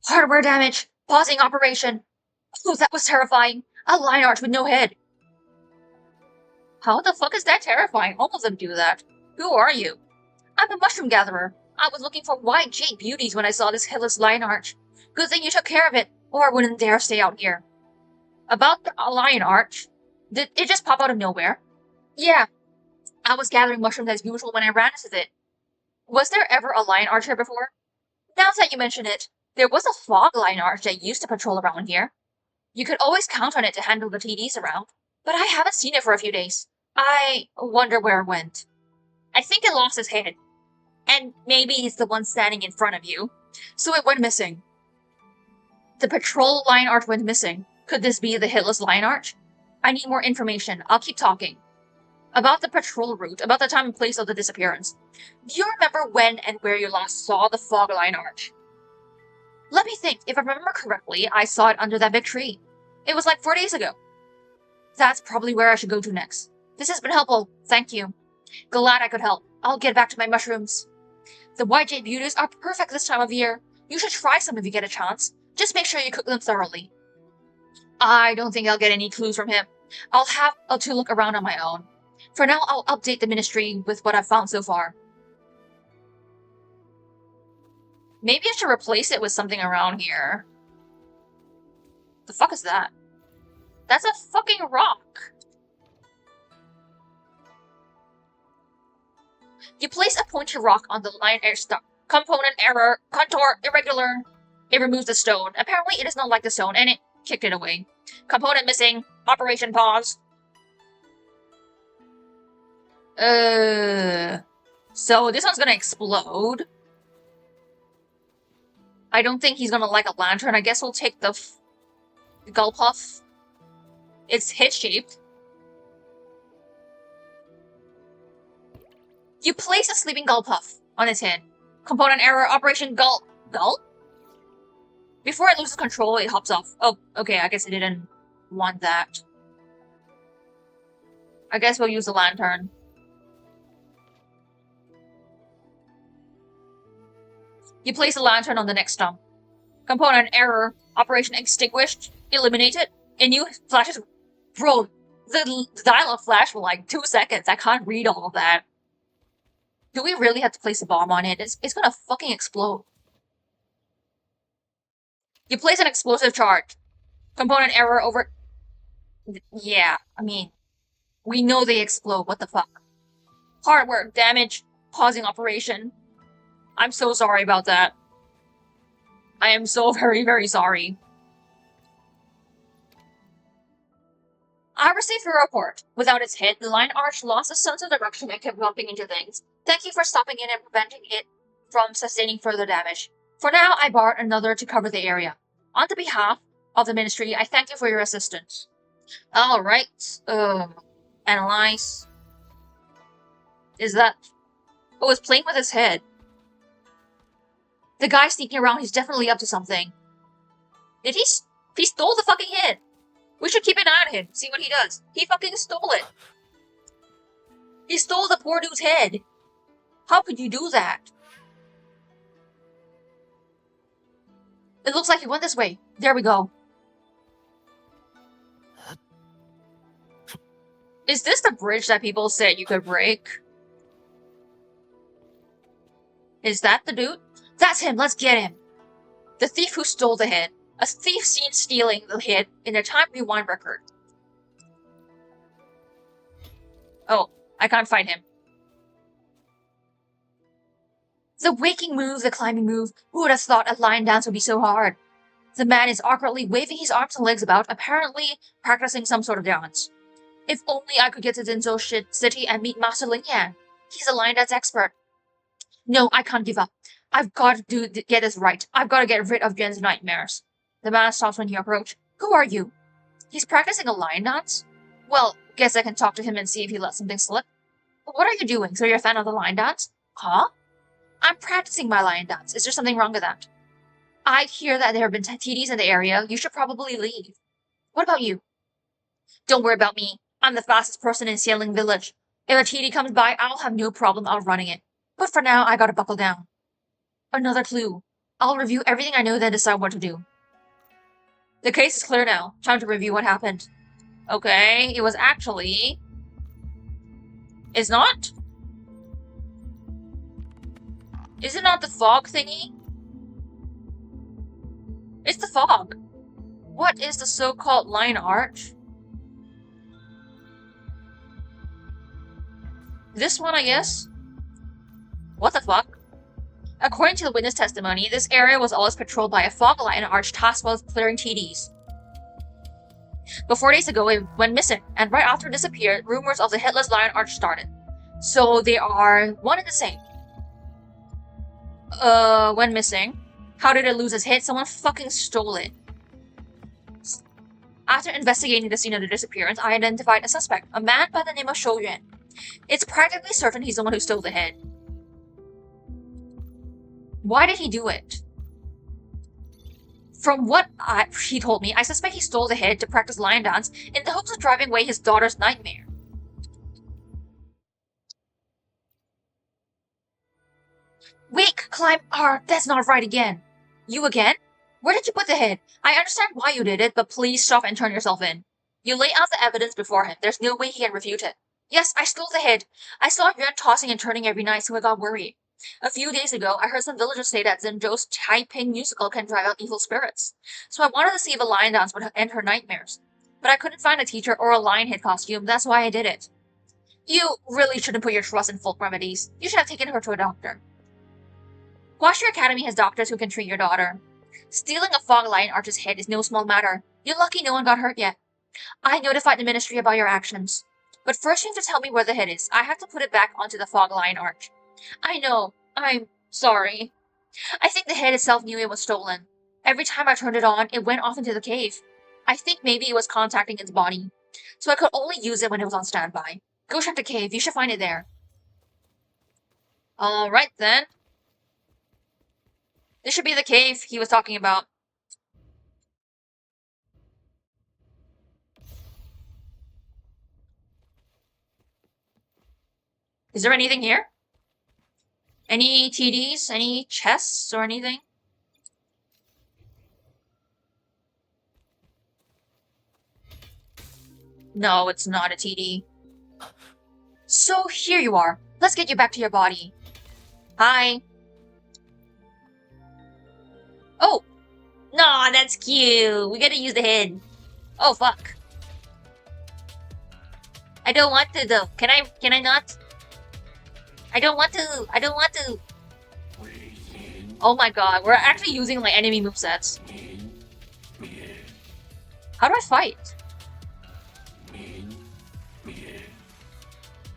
Hardware damage. Pausing operation. Oh, that was terrifying. A Lionarch with no head. How the fuck is that terrifying? All of them do that. Who are you? I'm a mushroom gatherer. I was looking for white jade beauties when I saw this headless Lionarch. Good thing you took care of it, or I wouldn't dare stay out here. About the Lionarch, did it just pop out of nowhere? Yeah. I was gathering mushrooms as usual when I ran into it. Was there ever a Lionarch here before? Now that you mention it, there was a fog Lionarch that used to patrol around here. You could always count on it to handle the TDs around, but I haven't seen it for a few days. I wonder where it went. I think it lost its head. And maybe it's the one standing in front of you. So it went missing. The patrol Lionarch went missing. Could this be the Headless Lionarch? I need more information. I'll keep talking. About the patrol route, about the time and place of the disappearance. Do you remember when and where you last saw the fog Lionarch? Let me think. If I remember correctly, I saw it under that big tree. It was like 4 days ago. That's probably where I should go to next. This has been helpful. Thank you. Glad I could help. I'll get back to my mushrooms. The white jade beauties are perfect this time of year. You should try some if you get a chance. Just make sure you cook them thoroughly. I don't think I'll get any clues from him. I'll have to look around on my own. For now, I'll update the ministry with what I've found so far. Maybe I should replace it with something around here. The fuck is that? That's a fucking rock! You place a pointy rock on the Lionarch stump. Component error. Contour irregular. It removes the stone. Apparently it is not like the stone, and it kicked it away. Component missing. Operation pause. So this one's gonna explode. I don't think he's gonna like a lantern. I guess we'll take the gull puff. It's head-shaped. You place a sleeping gull puff on its head. Component error, operation gull. Gull? Before it loses control, it hops off. Oh, okay, I guess it didn't want that. I guess we'll use the lantern. You place a lantern on the next stump. Component error, operation extinguished, eliminated. A new flashes. Bro, the dialogue flashed for like 2 seconds. I can't read all of that. Do we really have to place a bomb on it? It's gonna fucking explode. You place an explosive charge. Component error over... Yeah, I mean, we know they explode. What the fuck? Hardware damage. Pausing operation. I'm so sorry about that. I am so very, very sorry. I received a report. Without its head, the Lionarch lost a sense of direction and kept bumping into things. Thank you for stopping in and preventing it from sustaining further damage. For now, I borrowed another to cover the area. On the behalf of the ministry, I thank you for your assistance. Alright. Analyze. Is that... Oh, it's playing with his head. The guy sneaking around, he's definitely up to something. Did he... He stole the fucking head! We should keep an eye on him, see what he does. He fucking stole it! He stole the poor dude's head! How could you do that? It looks like he went this way. There we go. Is this the bridge that people said you could break? Is that the dude? That's him, let's get him! The thief who stole the head. A thief seen stealing the head in a time rewind record. Oh, I can't find him. The waking move, the climbing move. Who would have thought a lion dance would be so hard? The man is awkwardly waving his arms and legs about, apparently practicing some sort of dance. If only I could get to Jinzhou City and meet Master Lin Yan. He's a lion dance expert. No, I can't give up. I've got to get this right. I've got to get rid of Jen's nightmares. The man stops when you approach. Who are you? He's practicing a lion dance? Well, guess I can talk to him and see if he lets something slip. But what are you doing? So you're a fan of the lion dance? Huh? I'm practicing my lion dance. Is there something wrong with that? I hear that there have been TDs in the area. You should probably leave. What about you? Don't worry about me. I'm the fastest person in Xianling Village. If a TD comes by, I'll have no problem outrunning it. But for now, I gotta buckle down. Another clue. I'll review everything I know, then decide what to do. The case is clear now. Time to review what happened. Okay, it was actually... It's not? Is it not the fog thingy? It's the fog. What is the so-called Lionarch? This one, I guess? What the fuck? According to the witness testimony, this area was always patrolled by a fog Lionarch tasked with clearing TDs. But 4 days ago, it went missing, and right after it disappeared, rumors of the Headless Lionarch started. So they are one and the same. Went missing. How did it lose its head? Someone fucking stole it. After investigating the scene of the disappearance, I identified a suspect, a man by the name of Shou Yuan. It's practically certain he's the one who stole the head. Why did he do it? From what he told me, I suspect he stole the head to practice lion dance in the hopes of driving away his daughter's nightmare. Wake, climb R, that's not right again. You again? Where did you put the head? I understand why you did it, but please stop and turn yourself in. You lay out the evidence before him. There's no way he can refute it. Yes, I stole the head. I saw Yuan tossing and turning every night, so I got worried. A few days ago, I heard some villagers say that Jinzhou's Taiping musical can drive out evil spirits. So I wanted to see if a lion dance would end her nightmares. But I couldn't find a teacher or a lion head costume, that's why I did it. You really shouldn't put your trust in folk remedies. You should have taken her to a doctor. Huaxue Academy has doctors who can treat your daughter. Stealing a fog Lionarch's head is no small matter. You're lucky no one got hurt yet. I notified the ministry about your actions. But first you have to tell me where the head is. I have to put it back onto the fog Lionarch. I know. I'm sorry. I think the head itself knew it was stolen. Every time I turned it on, it went off into the cave. I think maybe it was contacting its body. So I could only use it when it was on standby. Go check the cave. You should find it there. Alright then. This should be the cave he was talking about. Is there anything here? Any TDs? Any chests or anything? No, it's not a TD. So here you are. Let's get you back to your body. Hi. Oh! Nah, that's cute. We gotta use the head. Oh, fuck. I don't want to, though. Can I not? I don't want to. Oh my god, we're actually using, like, enemy movesets. How do I fight?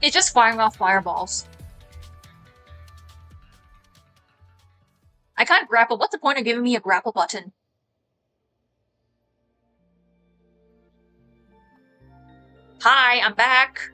It's just firing off fireballs. I can't grapple. What's the point of giving me a grapple button? Hi, I'm back.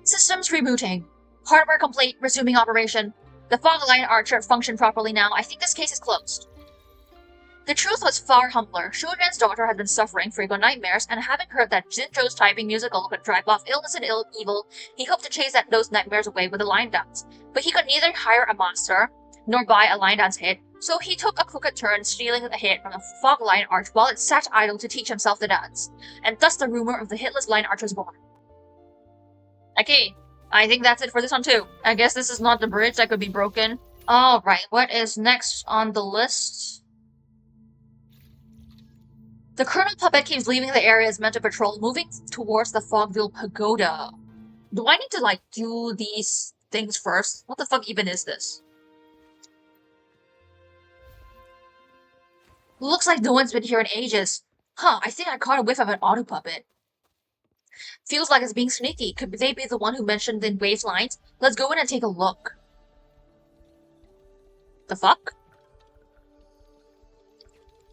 Systems rebooting. Hardware complete. Resuming operation. The fog Lionarch functioned properly now. I think this case is closed. The truth was far humbler. Shu Yuan's daughter had been suffering frequent nightmares, and having heard that Jinzhou's Taiping musical could drive off illness and evil, he hoped to chase those nightmares away with a lion dance. But he could neither hire a master nor buy a lion dance head, so he took a crooked turn stealing a head from the fog Lionarch while it sat idle to teach himself the dance. And thus the rumor of the Headless Lionarch was born. Okay, I think that's it for this one too. I guess this is not the bridge that could be broken. Alright, what is next on the list? The Colonel Puppet keeps leaving the areas meant to patrol, moving towards the Fogville Pagoda. Do I need to, like, do these things first? What the fuck even is this? Looks like no one's been here in ages. Huh, I think I caught a whiff of an Autopuppet. Feels like it's being sneaky. Could they be the one who mentioned the Waves lines? Let's go in and take a look. The fuck?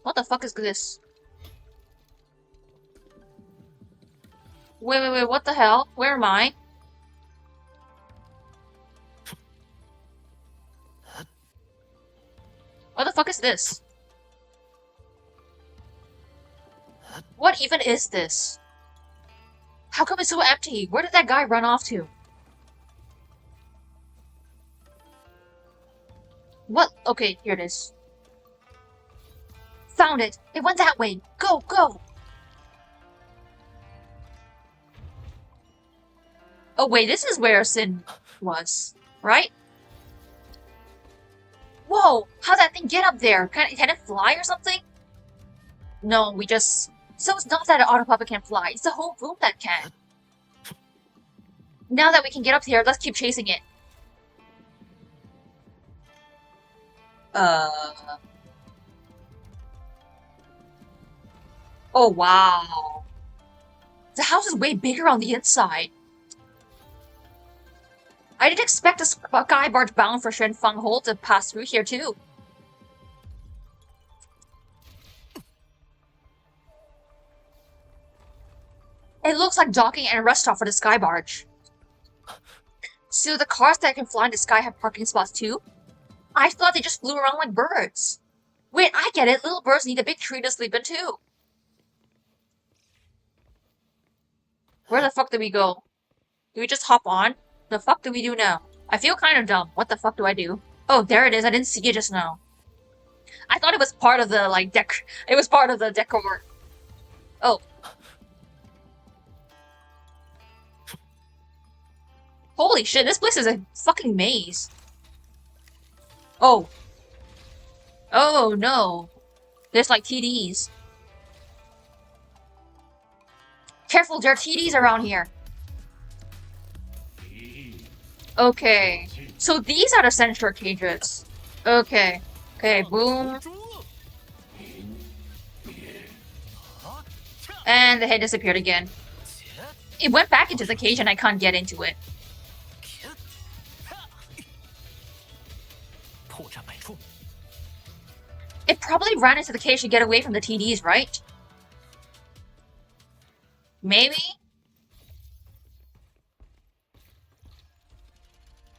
What the fuck is this? Wait, what the hell? Where am I? What the fuck is this? What even is this? How come it's so empty? Where did that guy run off to? What? Okay, here it is. Found it! It went that way! Go, go! Oh wait, this is where Sin was, right? Whoa! How'd that thing get up there? Can it fly or something? No, we just... So it's not that an Autopuppet can fly, it's the whole room that can. Now that we can get up here, let's keep chasing it. Oh wow. The house is way bigger on the inside. I didn't expect a sky barge bound for Xuanfang Hole to pass through here too. It looks like docking and a rest stop for the sky barge. So the cars that can fly in the sky have parking spots too? I thought they just flew around like birds. Wait, I get it. Little birds need a big tree to sleep in too. Where the fuck do we go? Do we just hop on? The fuck do we do now? I feel kind of dumb. What the fuck do I do? Oh, there it is. I didn't see it just now. I thought it was part of the, like, it was part of the decor. Oh. Holy shit, this place is a fucking maze. Oh. Oh, no. There's, like, TDs. Careful, there are TDs around here. Okay. So these are the sensor cages. Okay. Okay, boom. And the head disappeared again. It went back into the cage and I can't get into it. It probably ran into the cage to get away from the TDs, right? Maybe?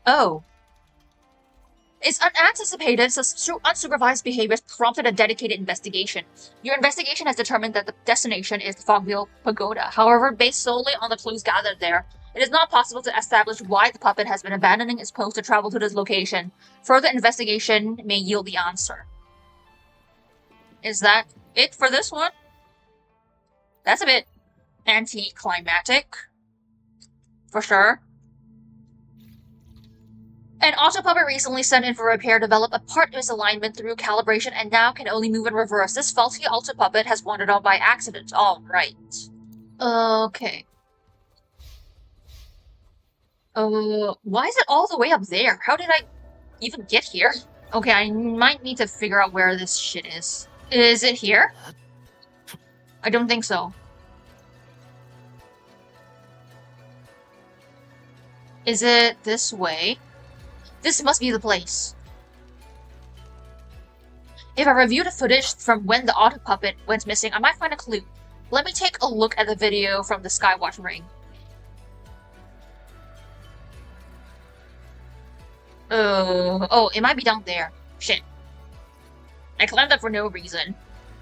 Oh. It's unanticipated, so unsupervised behavior prompted a dedicated investigation. Your investigation has determined that the destination is the Fogville Pagoda. However, based solely on the clues gathered there, it is not possible to establish why the puppet has been abandoning its post to travel to this location. Further investigation may yield the answer. Is that it for this one? That's a bit anticlimactic. For sure. An Autopuppet recently sent in for repair developed a part misalignment through calibration and now can only move in reverse. This faulty Autopuppet has wandered off by accident. Alright. Okay. Why is it all the way up there? How did I even get here? Okay, I might need to figure out where this shit is. Is it here? I don't think so. Is it this way? This must be the place. If I review the footage from when the Autopuppet went missing, I might find a clue. Let me take a look at the video from the Skywatch ring. Oh, it might be down there. Shit. I climbed up for no reason.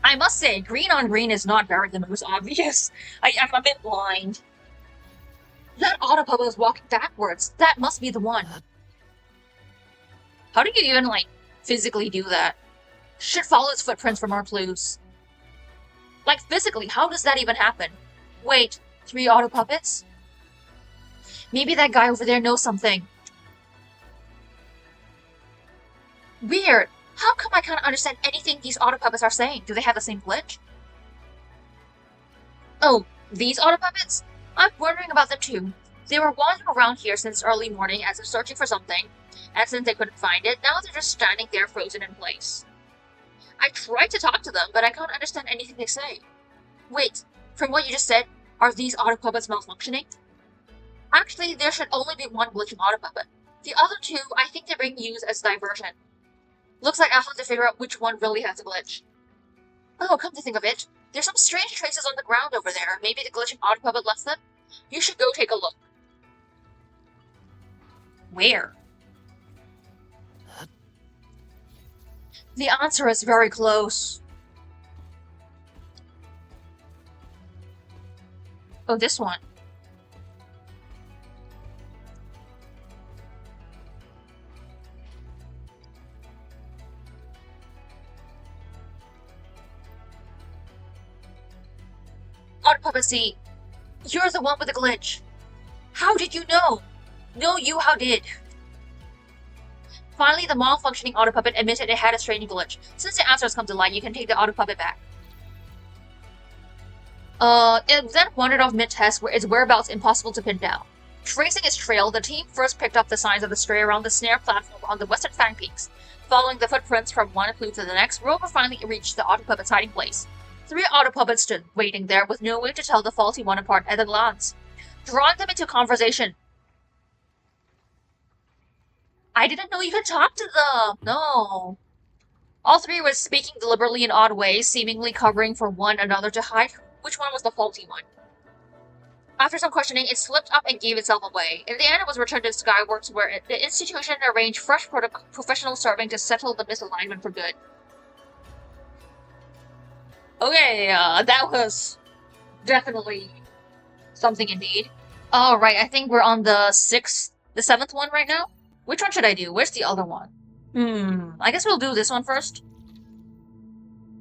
I must say, green on green is not very the most obvious. I'm a bit blind. That Autopuppet was walking backwards. That must be the one. How do you even, like, physically do that? Should follow its footprints for more clues. Like, physically, how does that even happen? Wait, 3 Autopuppets? Maybe that guy over there knows something. Weird. How come I can't understand anything these Autopuppets are saying? Do they have the same glitch? Oh, these Autopuppets? I'm wondering about them too. They were wandering around here since early morning as if searching for something, and since they couldn't find it, now they're just standing there frozen in place. I tried to talk to them, but I can't understand anything they say. Wait, from what you just said, are these Autopuppets malfunctioning? Actually, there should only be one glitching Autopuppet. The other 2, I think they're being used as diversion. Looks like I'll have to figure out which one really has a glitch. Oh, come to think of it, there's some strange traces on the ground over there. Maybe the glitching Autopuppet left them? You should go take a look. Where? The answer is very close. Oh, this one. Autopuppet C, you're the one with the glitch. How did you know? No, you how did? Finally, the malfunctioning Autopuppet admitted it had a strange glitch. Since the answer has come to light, you can take the Autopuppet back. It then wandered off mid-test where its whereabouts impossible to pin down. Tracing its trail, the team first picked up the signs of the stray around the snare platform on the western Fang Peaks. Following the footprints from one clue to the next, Rover finally reached the Autopuppet's hiding place. 3 Autopuppets stood waiting there with no way to tell the faulty one apart at a glance. Drawing them into conversation. I didn't know you could talk to them! No. All 3 were speaking deliberately in odd ways, seemingly covering for one another to hide which one was the faulty one. After some questioning, it slipped up and gave itself away. In the end, it was returned to Skyworks, where the institution arranged fresh professional serving to settle the misalignment for good. Okay, that was definitely something indeed. Alright, I think we're on the 7th one right now? Which one should I do? Where's the other one? I guess we'll do this one first.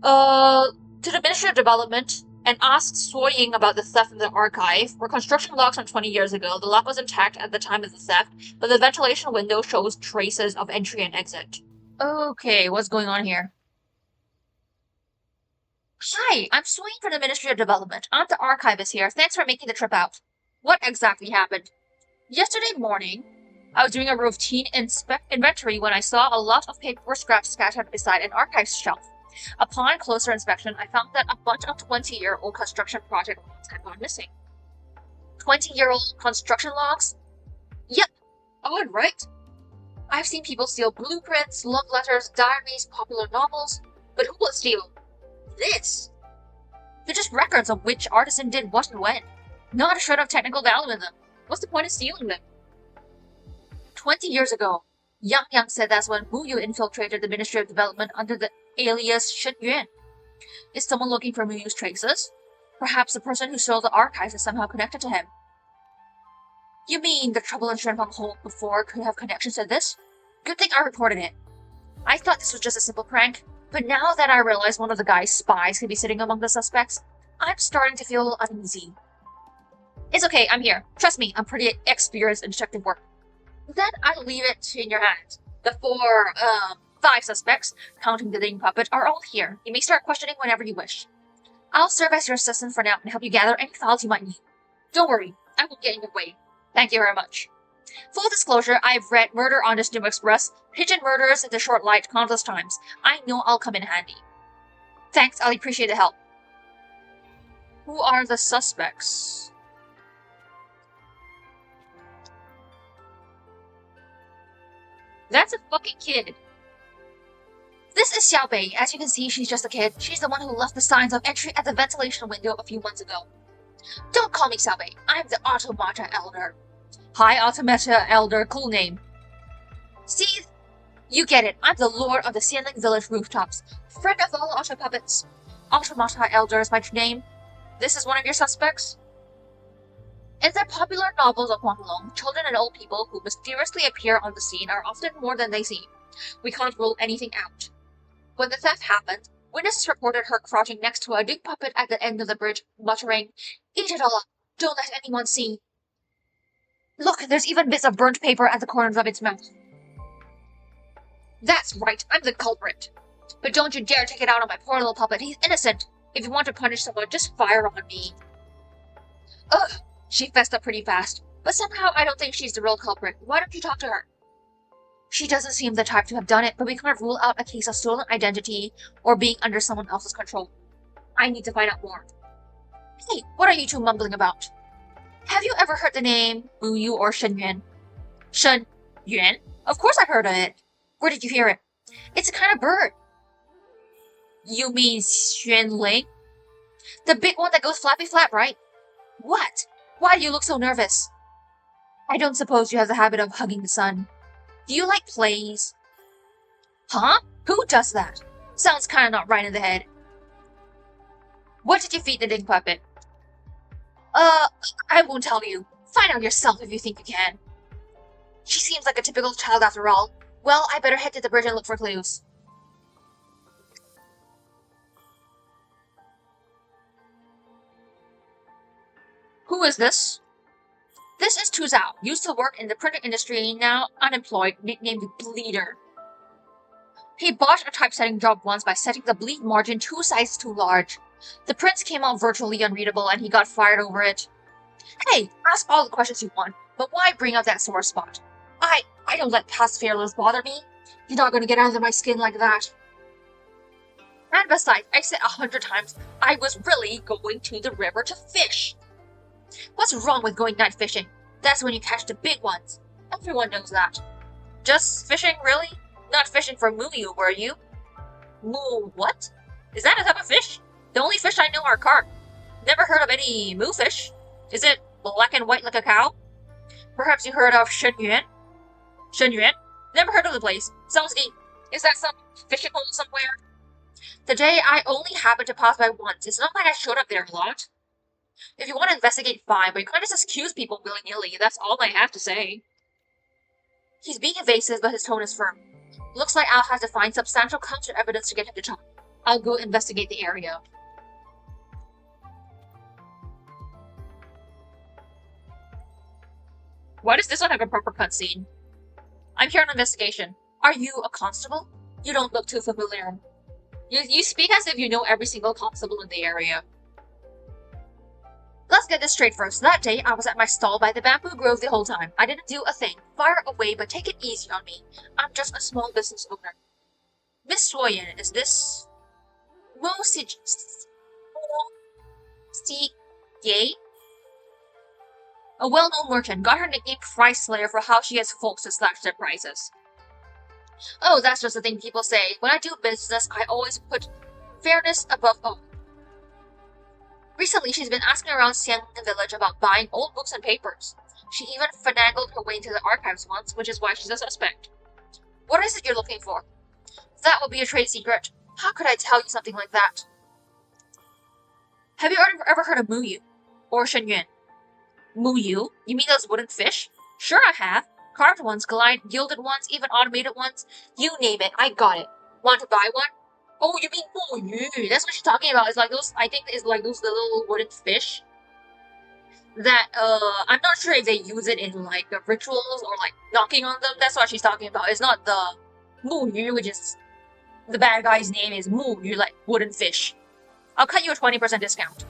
To the Ministry of Development, and asked Suoying about the theft in the archive. Were construction logs from 20 years ago. The lock was intact at the time of the theft, but the ventilation window shows traces of entry and exit. Okay, what's going on here? Hi, I'm Suoying from the Ministry of Development. I'm the archivist here. Thanks for making the trip out. What exactly happened? Yesterday morning, I was doing a routine inventory when I saw a lot of paper scraps scattered beside an archive shelf. Upon closer inspection, I found that a bunch of 20-year-old construction project logs had gone missing. 20-year-old construction logs? Yep, odd, right? I've seen people steal blueprints, love letters, diaries, popular novels, but who would steal this? They're just records of which artisan did what and when. Not a shred of technical value in them. What's the point of stealing them? 20 years ago, Yang said that's when Muyu infiltrated the Ministry of Development under the alias Shen Yuan. Is someone looking for Muyu's traces? Perhaps the person who stole the archives is somehow connected to him. You mean the trouble in Xuanfang Hole before could have connections to this? Good thing I reported it. I thought this was just a simple prank, but now that I realize one of the guy's spies could be sitting among the suspects, I'm starting to feel a little uneasy. It's okay, I'm here. Trust me, I'm pretty experienced in detective work. Then I'll leave it in your hands. The 5 suspects, counting the ding puppet, are all here. You may start questioning whenever you wish. I'll serve as your assistant for now and help you gather any files you might need. Don't worry, I won't get in your way. Thank you very much. Full disclosure, I've read Murder on the Steam Express, Pigeon Murders in the Short Light countless times. I know I'll come in handy. Thanks, I'll appreciate the help. Who are the suspects? That's a fucking kid. This is Xiaobei. As you can see, she's just a kid. She's the one who left the signs of entry at the ventilation window a few months ago. Don't call me Xiaobei. I'm the Automata Elder. Hi, Automata Elder. Cool name. See? You get it. I'm the Lord of the Xianling Village rooftops. Friend of all Autopuppets. Automata Elder is my name. This is one of your suspects? In the popular novels of Huanglong, children and old people who mysteriously appear on the scene are often more than they seem. We can't rule anything out. When the theft happened, witnesses reported her crouching next to a ding puppet at the end of the bridge, muttering, "Eat it all up! Don't let anyone see!" Look, there's even bits of burnt paper at the corners of its mouth. That's right, I'm the culprit. But don't you dare take it out on my poor little puppet. He's innocent. If you want to punish someone, just fire on me. Ugh. She fessed up pretty fast, but somehow I don't think she's the real culprit. Why don't you talk to her? She doesn't seem the type to have done it, but we can't rule out a case of stolen identity or being under someone else's control. I need to find out more. Hey, what are you two mumbling about? Have you ever heard the name Muyu or Shen Yuan? Shen Yuan? Of course I've heard of it. Where did you hear it? It's a kind of bird. You mean Xuanfang? The big one that goes flappy flap, right? What? Why do you look so nervous? I don't suppose you have the habit of hugging the sun. Do you like plays? Huh? Who does that? Sounds kinda not right in the head. What did you feed the ding puppet? I won't tell you. Find out yourself if you think you can. She seems like a typical child after all. Well, I better head to the bridge and look for clues. Who is this? This is Tu Zhao, used to work in the printing industry, now unemployed, nicknamed Bleeder. He botched a typesetting job once by setting the bleed margin 2 sizes too large. The prints came out virtually unreadable and he got fired over it. Hey, ask all the questions you want, but why bring up that sore spot? I don't let past failures bother me. You're not gonna get under my skin like that. And besides, I said 100 times, I was really going to the river to fish. What's wrong with going night fishing? That's when you catch the big ones. Everyone knows that. Just fishing, really? Not fishing for Muyu, were you? Moo what? Is that a type of fish? The only fish I know are carp. Never heard of any moo fish. Is it black and white like a cow? Perhaps you heard of Shenyuan? Shenyuan? Never heard of the place. Sounds neat. Is that some fishing hole somewhere? Today I only happened to pass by once. It's not like I showed up there a lot. If you want to investigate, fine, but you can't just accuse people willy-nilly. That's all I have to say. He's being evasive, but his tone is firm. Looks like I'll have to find substantial counter-evidence to get him to talk. I'll go investigate the area. Why does this one have a proper cutscene? I'm here on investigation. Are you a constable? You don't look too familiar. You speak as if you know every single constable in the area. Let's get this straight first. That day, I was at my stall by the bamboo grove the whole time. I didn't do a thing. Fire away, but take it easy on me. I'm just a small business owner. Miss Suoyan, is this... Gay? A well-known merchant, got her nickname Price Slayer for how she has folks to slash their prices. Oh, that's just the thing people say. When I do business, I always put fairness above all. Recently, she's been asking around Xiang village about buying old books and papers. She even finagled her way into the archives once, which is why she's a suspect. What is it you're looking for? That would be a trade secret. How could I tell you something like that? Have you ever heard of Muyu? Or Shenyuan? Muyu? You mean those wooden fish? Sure I have. Carved ones, gilded ones, even automated ones. You name it, I got it. Want to buy one? Oh, you mean Muyu? That's what she's talking about. It's like those, I think it's like those little wooden fish. That, I'm not sure if they use it in like rituals or like knocking on them. That's what she's talking about. It's not the Muyu, which is the bad guy's name is Muyu, like wooden fish. I'll cut you a 20% discount.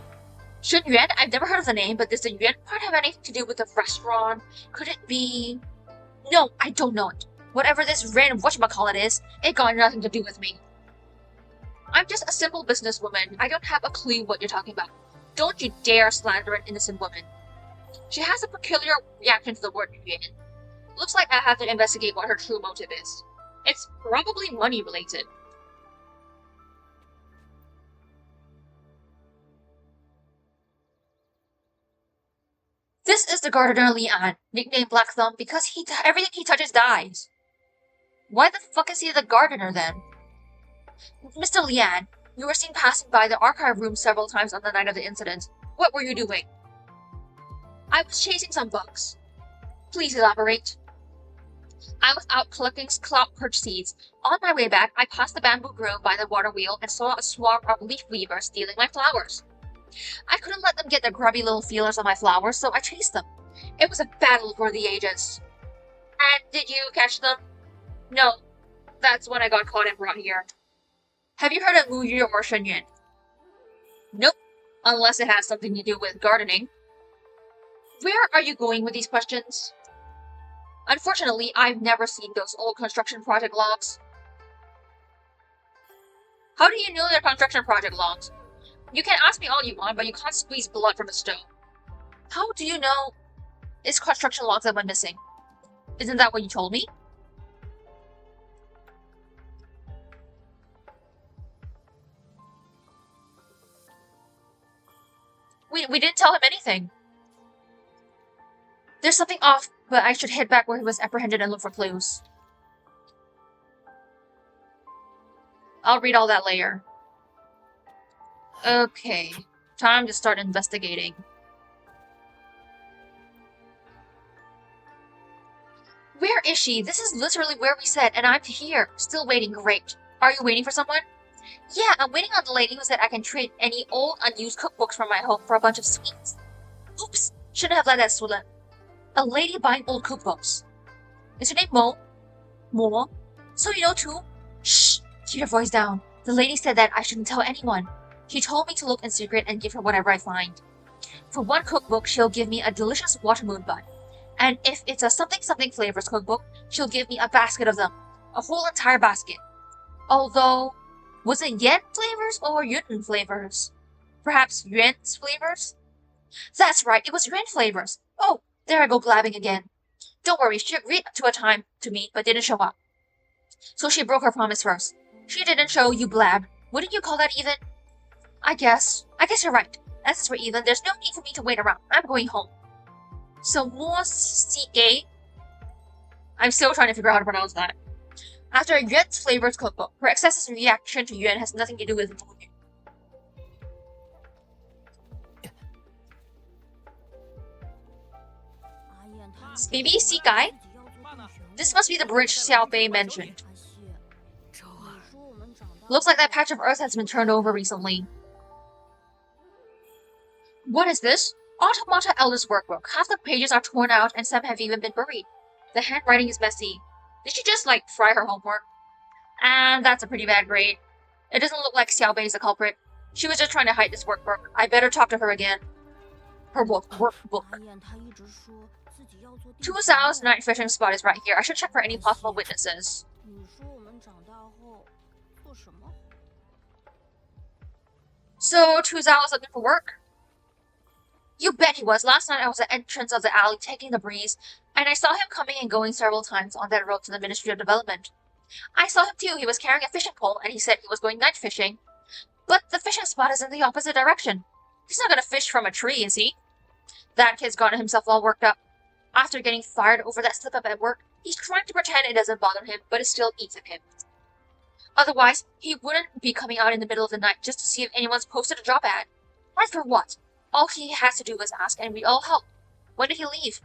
Shenyuan, I've never heard of the name, but does the yuan part have anything to do with the restaurant? Could it be... No, I don't know it. Whatever this random whatchamacallit is, it got nothing to do with me. I'm just a simple businesswoman. I don't have a clue what you're talking about. Don't you dare slander an innocent woman. She has a peculiar reaction to the word yuan. Looks like I have to investigate what her true motive is. It's probably money related. This is the gardener Lian, nicknamed Black Thumb because everything he touches dies. Why the fuck is he the gardener then? Mr. Lian, you were seen passing by the archive room several times on the night of the incident. What were you doing? I was chasing some bugs. Please elaborate. I was out collecting clout perch seeds. On my way back, I passed the bamboo grove by the water wheel and saw a swarm of leaf weavers stealing my flowers. I couldn't let them get their grubby little feelers on my flowers, so I chased them. It was a battle for the ages. And did you catch them? No. That's when I got caught and brought here. Have you heard of Muyu or Shenyuan? Nope. Unless it has something to do with gardening. Where are you going with these questions? Unfortunately, I've never seen those old construction project logs. How do you know they're construction project logs? You can ask me all you want, but you can't squeeze blood from a stone. How do you know it's construction logs that went missing? Isn't that what you told me? We didn't tell him anything. There's something off, but I should head back where he was apprehended and look for clues. I'll read all that later. Okay, time to start investigating. Where is she? This is literally where we said, and I'm here. Still waiting. Great. Are you waiting for someone? Yeah, I'm waiting on the lady who said I can trade any old, unused cookbooks from my home for a bunch of sweets. Oops, shouldn't have let that slip. A lady buying old cookbooks. Is her name Mo? Mo? So you know too? Shh! Keep your voice down. The lady said that I shouldn't tell anyone. She told me to look in secret and give her whatever I find. For one cookbook, she'll give me a delicious watermelon bun. And if it's a something flavors cookbook, she'll give me a basket of them. A whole entire basket. Although, was it Yen flavors or Yun flavors? Perhaps Yuan's flavors? That's right, it was Yuan flavors. Oh, there I go blabbing again. Don't worry, she agreed to a time to meet but didn't show up. So she broke her promise first. She didn't show, you blab. Wouldn't you call that even? I guess you're right. As for even, there's no need for me to wait around. I'm going home. So more CK. I'm still trying to figure out how to pronounce that. After Yuan's flavors cookbook, her excessive reaction to Yuan has nothing to do with Mu. Maybe Seaguy? This must be the bridge Xiao Bei mentioned. Looks like that patch of earth has been turned over recently. What is this? Automata Elder's workbook. Half the pages are torn out and some have even been buried. The handwriting is messy. Did she just, fry her homework? And that's a pretty bad grade. It doesn't look like Xiao Bei is the culprit. She was just trying to hide this workbook. I better talk to her again. Her workbook. 2000's night fishing spot is right here. I should check for any possible witnesses. So, 2000 was looking for work? You bet he was. Last night I was at the entrance of the alley taking the breeze, and I saw him coming and going several times on that road to the Ministry of Development. I saw him too. He was carrying a fishing pole, and he said he was going night fishing. But the fishing spot is in the opposite direction. He's not gonna fish from a tree, is he? That kid's gotten himself all worked up. After getting fired over that slip-up at work, he's trying to pretend it doesn't bother him, but it still eats at him. Otherwise, he wouldn't be coming out in the middle of the night just to see if anyone's posted a job ad. And for what? All he has to do is ask, and we all help. When did he leave?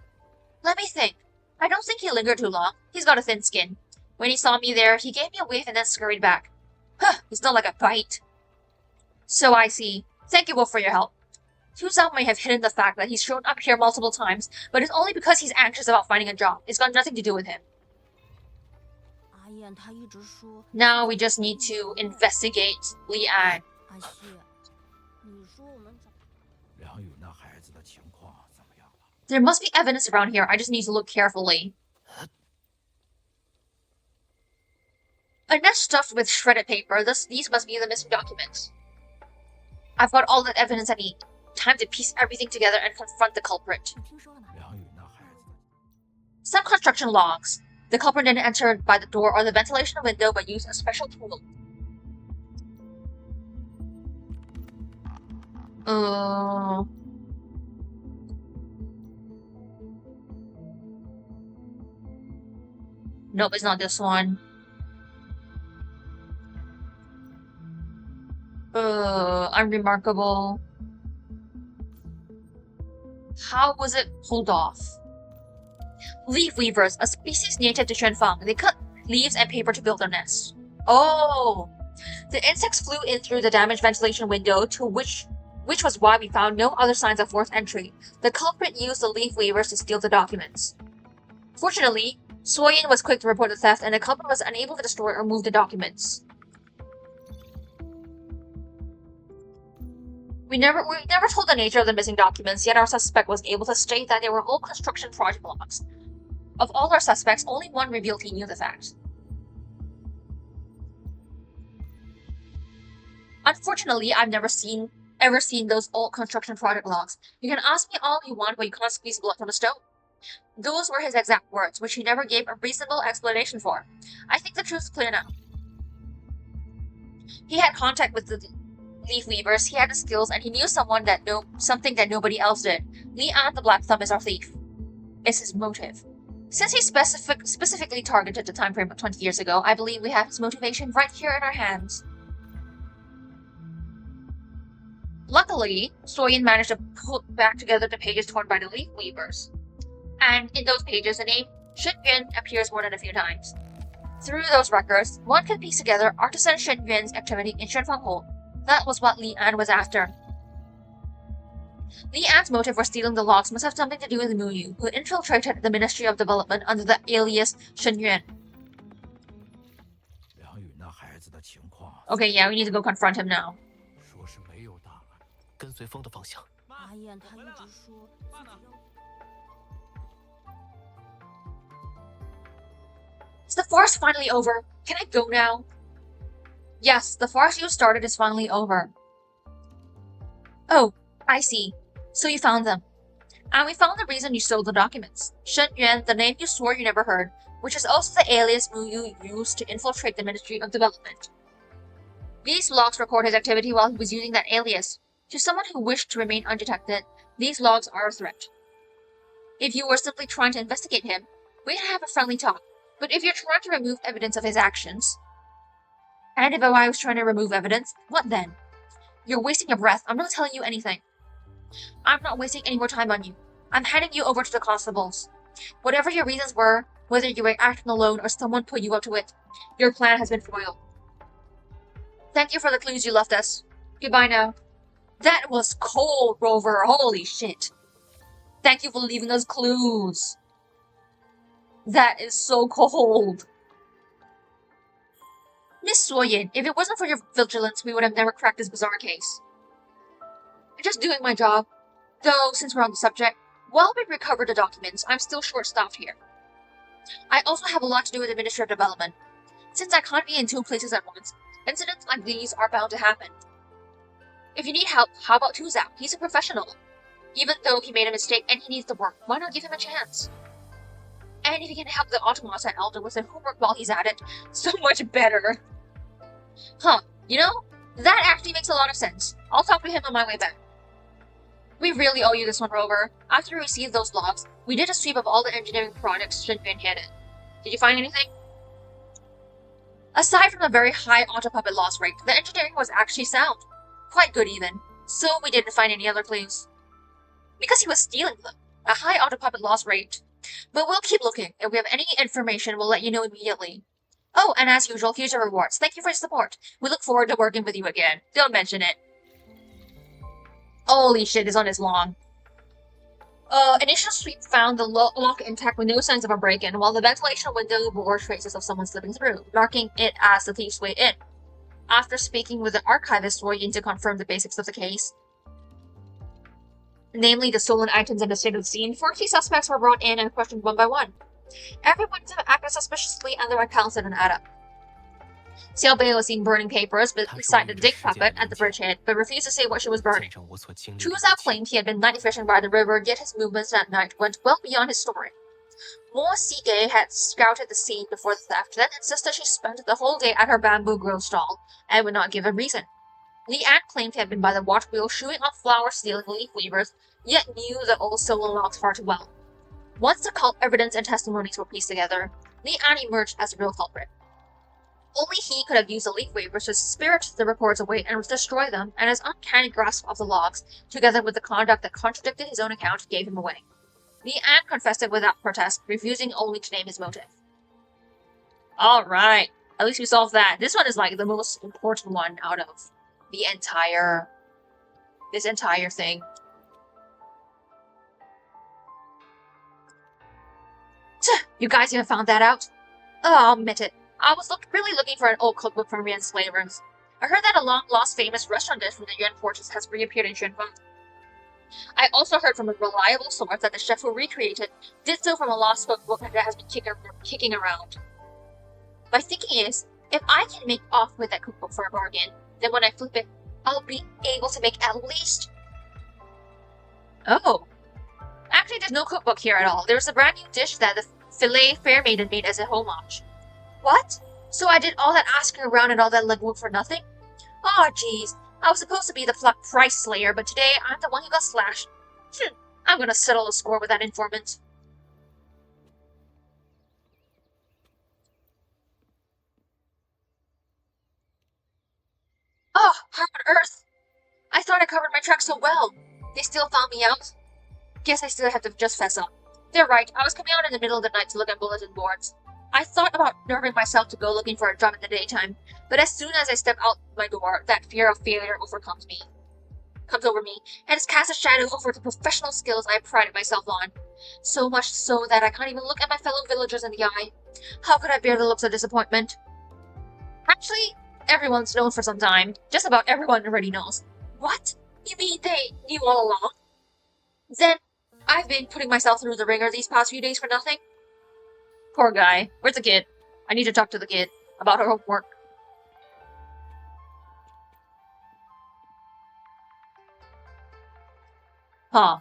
Let me think. I don't think he lingered too long. He's got a thin skin. When he saw me there, he gave me a wave and then scurried back. Huh, he's not like a bite. So I see. Thank you both for your help. Tuzao may have hidden the fact that he's shown up here multiple times, but it's only because he's anxious about finding a job. It's got nothing to do with him. Now we just need to investigate Li An. There must be evidence around here. I just need to look carefully. A net stuffed with shredded paper. These must be the missing documents. I've got all that evidence I need. Time to piece everything together and confront the culprit. Some construction logs. The culprit didn't enter by the door or the ventilation window, but used a special tool. Nope, it's not this one. Unremarkable. How was it pulled off? Leaf weavers, a species native to Xuanfang. They cut leaves and paper to build their nests. Oh! The insects flew in through the damaged ventilation window, which was why we found no other signs of forced entry. The culprit used the leaf weavers to steal the documents. Fortunately, Soyin was quick to report the theft, and the culprit was unable to destroy or move the documents. We never told the nature of the missing documents, yet our suspect was able to state that they were all construction project logs. Of all our suspects, only one revealed he knew the fact. Unfortunately, I've never ever seen those old construction project logs. You can ask me all you want, but you can't squeeze blood from a stone. Those were his exact words, which he never gave a reasonable explanation for. I think the truth's clear now. He had contact with leaf weavers, he had the skills and he knew something that nobody else did. Lian the Black Thumb is our thief. It's his motive. Since he specifically targeted the time frame of 20 years ago, I believe we have his motivation right here in our hands. Luckily, Soyin managed to put back together the pages torn by the leaf weavers. And in those pages, the name Shen appears more than a few times. Through those records, one can piece together artisan Shen Yuan's activity in Xuanfang. That was what Lian was after. Lian's motive for stealing the logs must have something to do with Mu Yu, who infiltrated the Ministry of Development under the alias Shen Yuan. Okay, yeah, we need to go confront him now. Is the farce finally over? Can I go now? Yes, the farce you started is finally over. Oh, I see. So you found them. And we found the reason you stole the documents. Shen Yuan, the name you swore you never heard, which is also the alias Mu Yu used to infiltrate the Ministry of Development. These logs record his activity while he was using that alias. To someone who wished to remain undetected, these logs are a threat. If you were simply trying to investigate him, we'd have a friendly talk. But if you're trying to remove evidence of his actions, and if I was trying to remove evidence, what then? You're wasting your breath. I'm not telling you anything. I'm not wasting any more time on you. I'm handing you over to the constables. Whatever your reasons were, whether you were acting alone or someone put you up to it, your plan has been foiled. Thank you for the clues you left us. Goodbye now. That was cold, Rover. Holy shit. Thank you for leaving us clues. That is so cold. Miss Soyin, if it wasn't for your vigilance, we would have never cracked this bizarre case. I'm just doing my job. Though, since we're on the subject, while we recover the documents, I'm still short-staffed here. I also have a lot to do with the Ministry of Development. Since I can't be in two places at once, incidents like these are bound to happen. If you need help, how about Tuzao? He's a professional. Even though he made a mistake and he needs the work, why not give him a chance? And if he can help the Automata Elder with their homework while he's at it, so much better. Huh, you know, that actually makes a lot of sense. I'll talk to him on my way back. We really owe you this one, Rover. After we received those logs, we did a sweep of all the engineering projects Shen Yuan headed. Did you find anything? Aside from the very high Autopuppet loss rate, the engineering was actually sound. Quite good even. So we didn't find any other clues. Because he was stealing them. A high Autopuppet loss rate. But we'll keep looking. If we have any information, we'll let you know immediately. Oh, and as usual, here's your rewards. Thank you for your support. We look forward to working with you again. Don't mention it. Holy shit, this one is long. Initial sweep found the lock intact with no signs of a break-in, while the ventilation window bore traces of someone slipping through, marking it as the thief's way in. After speaking with the archivist Soyin to confirm the basics of the case, namely the stolen items and the state of the scene, 4 key suspects were brought in and questioned one by one. Everyone acted suspiciously and their accounts didn't add up. Xiao Bei was seen burning papers beside the dig puppet at the bridgehead, but refused to say what she was burning. Chuzao claimed he had been night fishing by the river, yet his movements that night went well beyond his story. Mo Sige had scouted the scene before the theft, then insisted she spent the whole day at her bamboo grow stall, and would not give a reason. Lian claimed he had been by the watch wheel shooing off flower-stealing leaf weavers, yet knew the old stolen logs far too well. Once the cult evidence and testimonies were pieced together, Lian emerged as the real culprit. Only he could have used the leaf weavers to spirit the reports away and destroy them, and his uncanny grasp of the logs, together with the conduct that contradicted his own account, gave him away. Lian confessed it without protest, refusing only to name his motive. Alright, at least we solved that. This one is like the most important one out of the entire thing. You guys even found that out? Oh, I'll admit it. I was really looking for an old cookbook from Yuan's flavors. I heard that a long-lost famous restaurant dish from the Yuan fortress has reappeared in Xuanfang. I also heard from a reliable source that the chef who recreated did so from a lost cookbook that has been kicking around. My thinking is, if I can make off with that cookbook for a bargain, then when I flip it, I'll be able to make at least... Oh. Actually, there's no cookbook here at all. There's a brand new dish that the filet fair maiden made as a homage. What? So I did all that asking around and all that legwork for nothing? Aw, jeez. I was supposed to be the price slayer, but today I'm the one who got slashed. I'm gonna settle the score with that informant. Oh, how on earth? I thought I covered my tracks so well. They still found me out? Guess I still have to just fess up. They're right, I was coming out in the middle of the night to look at bulletin boards. I thought about nerving myself to go looking for a job in the daytime, but as soon as I step out my door, that fear of failure comes over me, and it's cast a shadow over the professional skills I prided myself on. So much so that I can't even look at my fellow villagers in the eye. How could I bear the looks of disappointment? Actually, everyone's known for some time. Just about everyone already knows. What? You mean they knew all along? Then, I've been putting myself through the ringer these past few days for nothing? Poor guy. Where's the kid? I need to talk to the kid about her homework. Huh.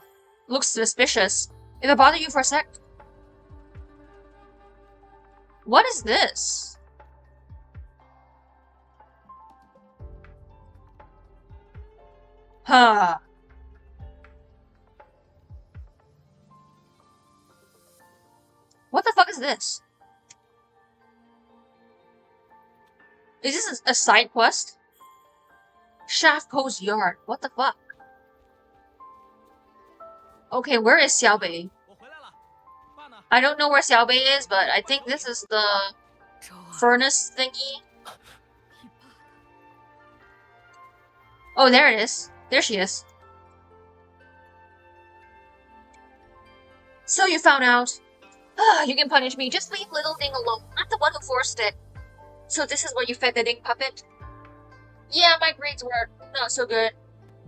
Looks suspicious. If I bother you for a sec... What is this? Huh. What the fuck is this? Is this a side quest? Shaft Post Yard. What the fuck? Okay, where is Xiaobei? I don't know where Xiaobei is, but I think this is the furnace thingy. Oh, there it is. There she is. So you found out. You can punish me. Just leave little Ding alone. I'm the one who forced it. So this is where you fed the Ding puppet? Yeah, my grades were not so good.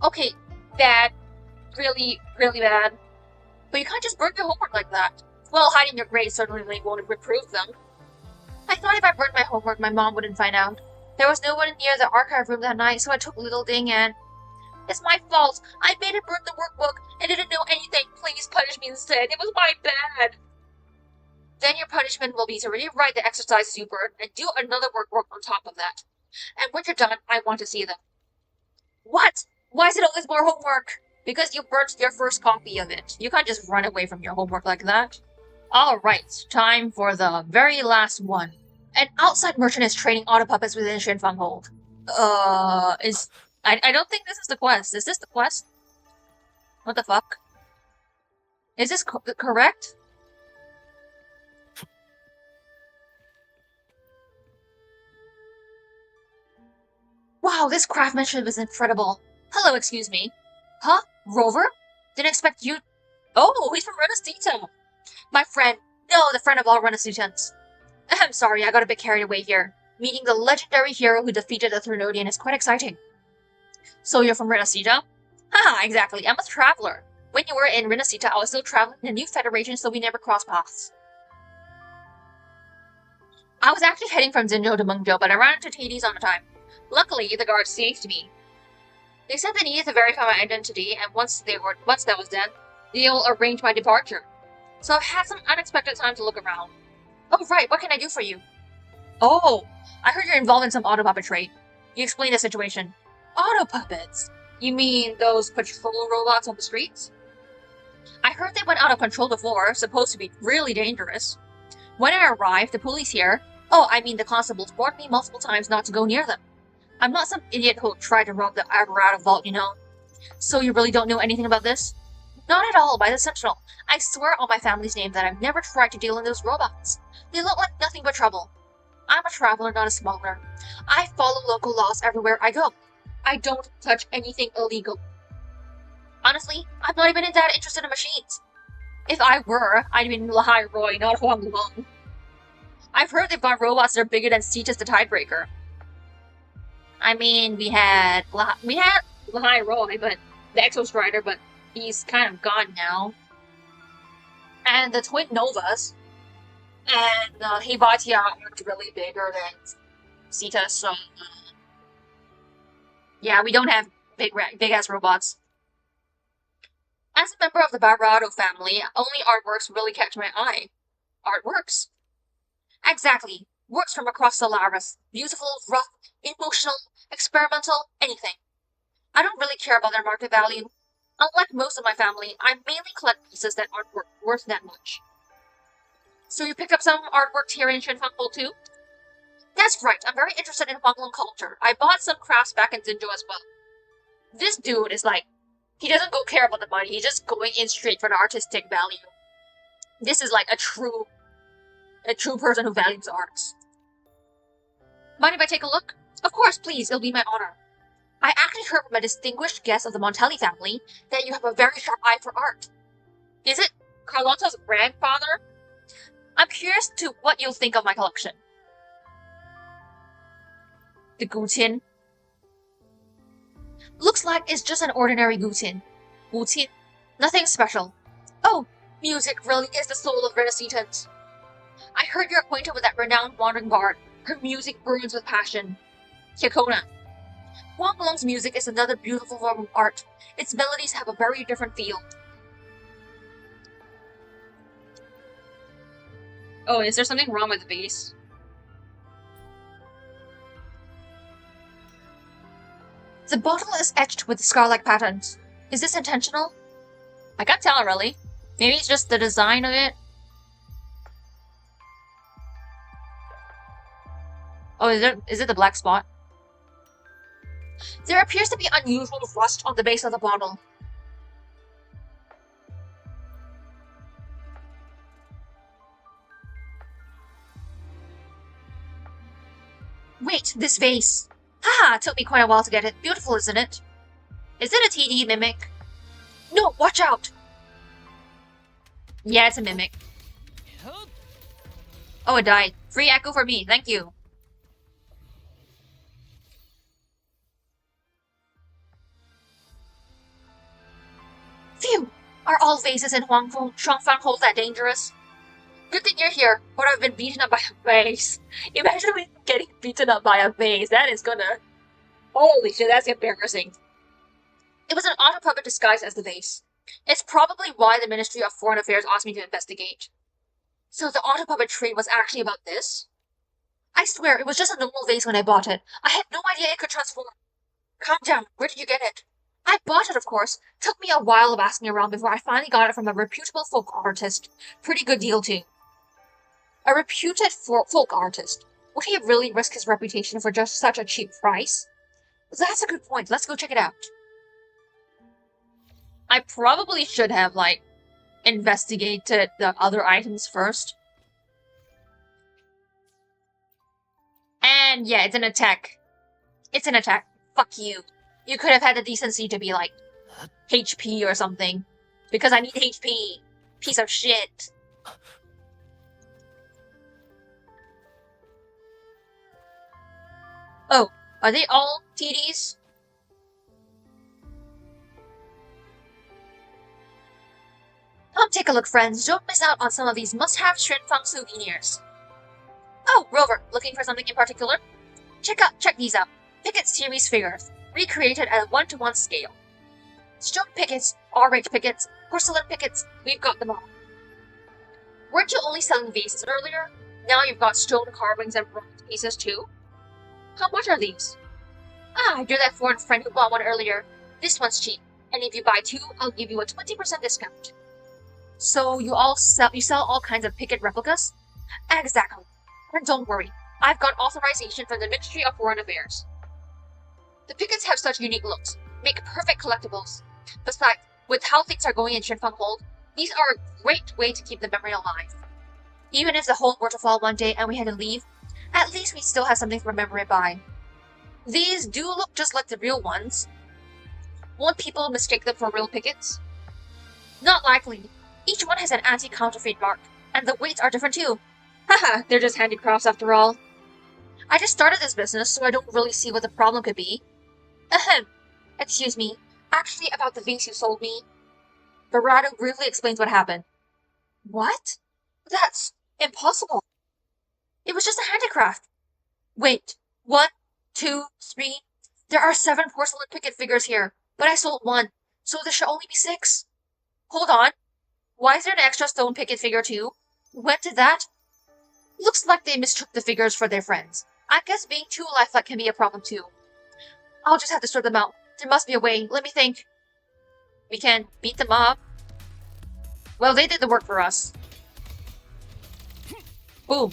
Okay, bad. Really, really bad. But you can't just burn your homework like that. Well, hiding your grades certainly won't improve them. I thought if I burned my homework, my mom wouldn't find out. There was no one near the archive room that night, so I took little Ding and... It's my fault. I made her burn the workbook and didn't know anything. Please punish me instead. It was my bad. Then your punishment will be to rewrite the exercises you burned and do another workbook on top of that. And when you're done, I want to see them. What? Why is it always more homework? Because you burnt your first copy of it. You can't just run away from your homework like that. Alright, time for the very last one. An outside merchant is trading autopuppets within Xuanfang hold. I don't think this is the quest. Is this the quest? What the fuck? Is this correct? Wow, this craftsmanship is incredible. Hello, excuse me. Huh? Rover? Didn't expect you... Oh, he's from Renacita. My friend. No, the friend of all Renacitans. I'm sorry, I got a bit carried away here. Meeting the legendary hero who defeated the Thrunodian is quite exciting. So you're from Renacita? Haha, exactly. I'm a traveler. When you were in Renacita, I was still traveling in the new Federation, so we never crossed paths. I was actually heading from Jinzhou to Mingshen, but I ran into Hades on time. Luckily, the guards saved me. They said they needed to verify my identity, and once that was done, they'll arrange my departure. So I've had some unexpected time to look around. Oh right, what can I do for you? Oh, I heard you're involved in some autopuppet trade. You explain the situation. Autopuppets? You mean those patrol robots on the streets? I heard they went out of control before, supposed to be really dangerous. When I arrived, the police here, the constables warned me multiple times not to go near them. I'm not some idiot who'll try to rob the apparatus vault, you know. So you really don't know anything about this? Not at all, by the Sentinel. I swear on my family's name that I've never tried to deal in those robots. They look like nothing but trouble. I'm a traveler, not a smuggler. I follow local laws everywhere I go. I don't touch anything illegal. Honestly, I'm not even that interested in machines. If I were, I'd be in Lahai Roy, not Huang Long. I've heard they've got robots that are bigger than Cetus the Tidebreaker. I mean, we had Lahai Roy, but the Exostrider, but he's kind of gone now. And the Twin Novas, and the Heibatia are really bigger than Cetus, so yeah, we don't have big-ass robots. As a member of the Barrado family, only artworks really catch my eye. Artworks? Exactly. Works from across Solaris. Beautiful, rough, emotional, experimental, anything. I don't really care about their market value. Unlike most of my family, I mainly collect pieces that aren't worth that much. So you pick up some artwork here in Xuanfang too? That's right, I'm very interested in Huanglong culture. I bought some crafts back in Jinzhou as well. This dude is like, he doesn't go care about the money, he's just going in straight for the artistic value. This is like a true person who values arts. Mind if I take a look? Of course, please, it'll be my honor. I actually heard from a distinguished guest of the Montelli family that you have a very sharp eye for art. Is it Carlotta's grandfather? I'm curious to what you'll think of my collection. The guqin. Looks like it's just an ordinary guqin. Guqin? Nothing special. Oh, music really is the soul of Renaissance. I heard you're acquainted with that renowned wandering bard. Her music burns with passion. Hyakona. Huanglong's music is another beautiful form of art. Its melodies have a very different feel. Oh, is there something wrong with the bass? The bottle is etched with scar-like patterns. Is this intentional? I can't tell really. Maybe it's just the design of it. Oh, is it the black spot? There appears to be unusual rust on the base of the bottle. Wait, this vase. Haha, it took me quite a while to get it. Beautiful, isn't it? Is it a TD mimic? No, watch out! Yeah, it's a mimic. Oh, it died. Free echo for me, thank you. Phew! Are all vases in Xuanfang hold that dangerous? Good thing you're here, or I've been beaten up by a vase. Imagine me getting beaten up by a vase. That is gonna... Holy shit, that's embarrassing. It was an autopuppet disguised as the vase. It's probably why the Ministry of Foreign Affairs asked me to investigate. So the autopuppet trade was actually about this? I swear, it was just a normal vase when I bought it. I had no idea it could transform. Calm down, where did you get it? I bought it, of course. Took me a while of asking around before I finally got it from a reputable folk artist. Pretty good deal, too. A reputed folk artist. Would he really risk his reputation for just such a cheap price? That's a good point. Let's go check it out. I probably should have, like, investigated the other items first. And yeah, it's an attack. It's an attack. Fuck you. You could have had the decency to be like, HP or something. Because I need HP. Piece of shit. Oh, are they all TDs? Come take a look, friends. Don't miss out on some of these must-have Xuanfang souvenirs. Oh, Rover, looking for something in particular? Check these out. Picket series figures, recreated at a 1-to-1 scale. Stone pickets, orange pickets, porcelain pickets, we've got them all. Weren't you only selling vases earlier? Now you've got stone carvings and bronze pieces too? How much are these? Ah, you're that foreign friend who bought one earlier. This one's cheap, and if you buy 2, I'll give you a 20% discount. So you sell all kinds of picket replicas? Exactly. And don't worry, I've got authorization from the Ministry of Foreign Affairs. The pickets have such unique looks, make perfect collectibles. Besides, with how things are going in Xuanfang Hold, these are a great way to keep the memory alive. Even if the hold were to fall one day and we had to leave, at least we still have something to remember it by. These do look just like the real ones. Won't people mistake them for real pickets? Not likely. Each one has an anti-counterfeit mark, and the weights are different too. Haha, they're just handicrafts after all. I just started this business, so I don't really see what the problem could be. Ahem. Excuse me. Actually, about the vase you sold me. Barado briefly explains what happened. What? That's impossible. It was just a handicraft. Wait. 1, 2, 3. There are 7 porcelain picket figures here, but I sold 1, so there should only be 6. Hold on. Why is there an extra stone picket figure too? When did that? Looks like they mistook the figures for their friends. I guess being too lifelike can be a problem too. I'll just have to sort them out. There must be a way. Let me think. We can beat them up. Well, they did the work for us. Boom.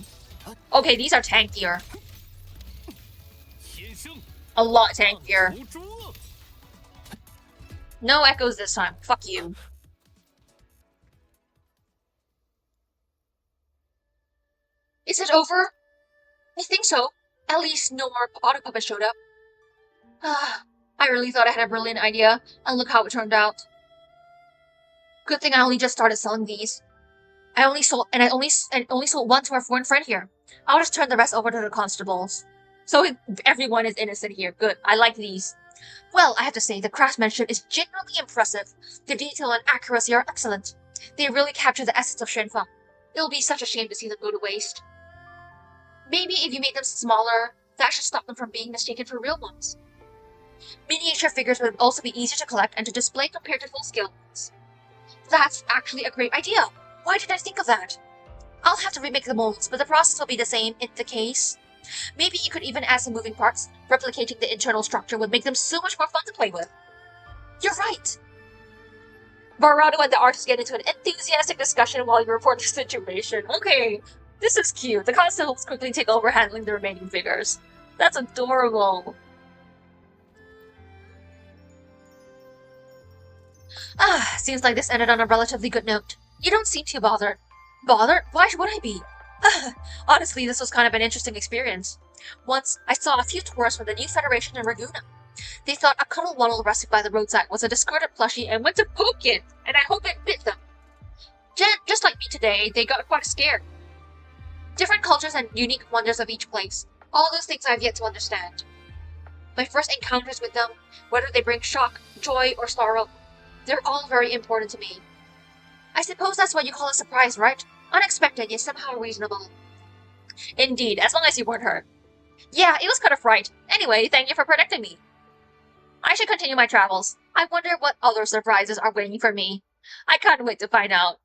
Okay, these are tankier. A lot tankier. No echoes this time. Fuck you. Is it over? I think so. At least no more Autopuppet showed up. I really thought I had a brilliant idea, and look how it turned out. Good thing I only just started selling these. I only sold one to our foreign friend here. I'll just turn the rest over to the constables. So everyone is innocent here. Good. I like these. Well, I have to say, the craftsmanship is genuinely impressive. The detail and accuracy are excellent. They really capture the essence of Xuanfang. It'll be such a shame to see them go to waste. Maybe if you made them smaller, that should stop them from being mistaken for real ones. Miniature figures would also be easier to collect and to display compared to full-scale ones. That's actually a great idea. Why didn't I think of that? I'll have to remake the molds, but the process will be the same in the case. Maybe you could even add some moving parts. Replicating the internal structure would make them so much more fun to play with. You're right! Barado and the artist get into an enthusiastic discussion while you report the situation. Okay, this is cute. The constables quickly take over handling the remaining figures. That's adorable. Seems like this ended on a relatively good note. You don't seem too bothered. Bothered? Why would I be? Honestly, this was kind of an interesting experience. Once, I saw a few tourists from the new Federation in Raguna. They thought a cuddle waddle rested by the roadside was a discarded plushie and went to poke it, and I hope it bit them. Just like me today, they got quite scared. Different cultures and unique wonders of each place. All those things I've yet to understand. My first encounters with them, whether they bring shock, joy, or sorrow, they're all very important to me. I suppose that's what you call a surprise, right? Unexpected, yet somehow reasonable. Indeed, as long as you weren't hurt. Yeah, it was kind of right. Anyway, thank you for protecting me. I should continue my travels. I wonder what other surprises are waiting for me. I can't wait to find out.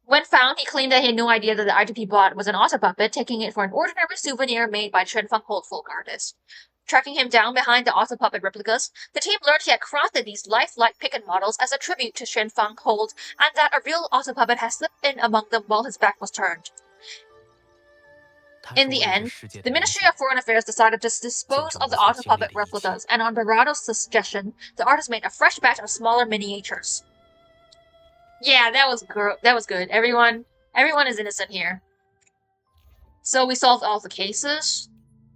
When found, he claimed that he had no idea that the item he bought was an Autopuppet, taking it for an ordinary souvenir made by Xuanfang folk artist. Tracking him down behind the Autopuppet replicas, the team learned he had crafted these lifelike picket models as a tribute to Xuanfang Hold, and that a real Autopuppet had slipped in among them while his back was turned. In the end, the Ministry of Foreign Affairs decided to dispose of the Autopuppet replicas, and on Barado's suggestion, the artist made a fresh batch of smaller miniatures. Yeah, that was good. Everyone is innocent here. So we solved all the cases.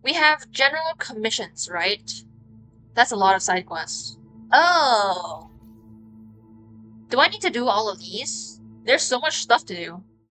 We have general commissions, right? That's a lot of side quests. Oh! Do I need to do all of these? There's so much stuff to do.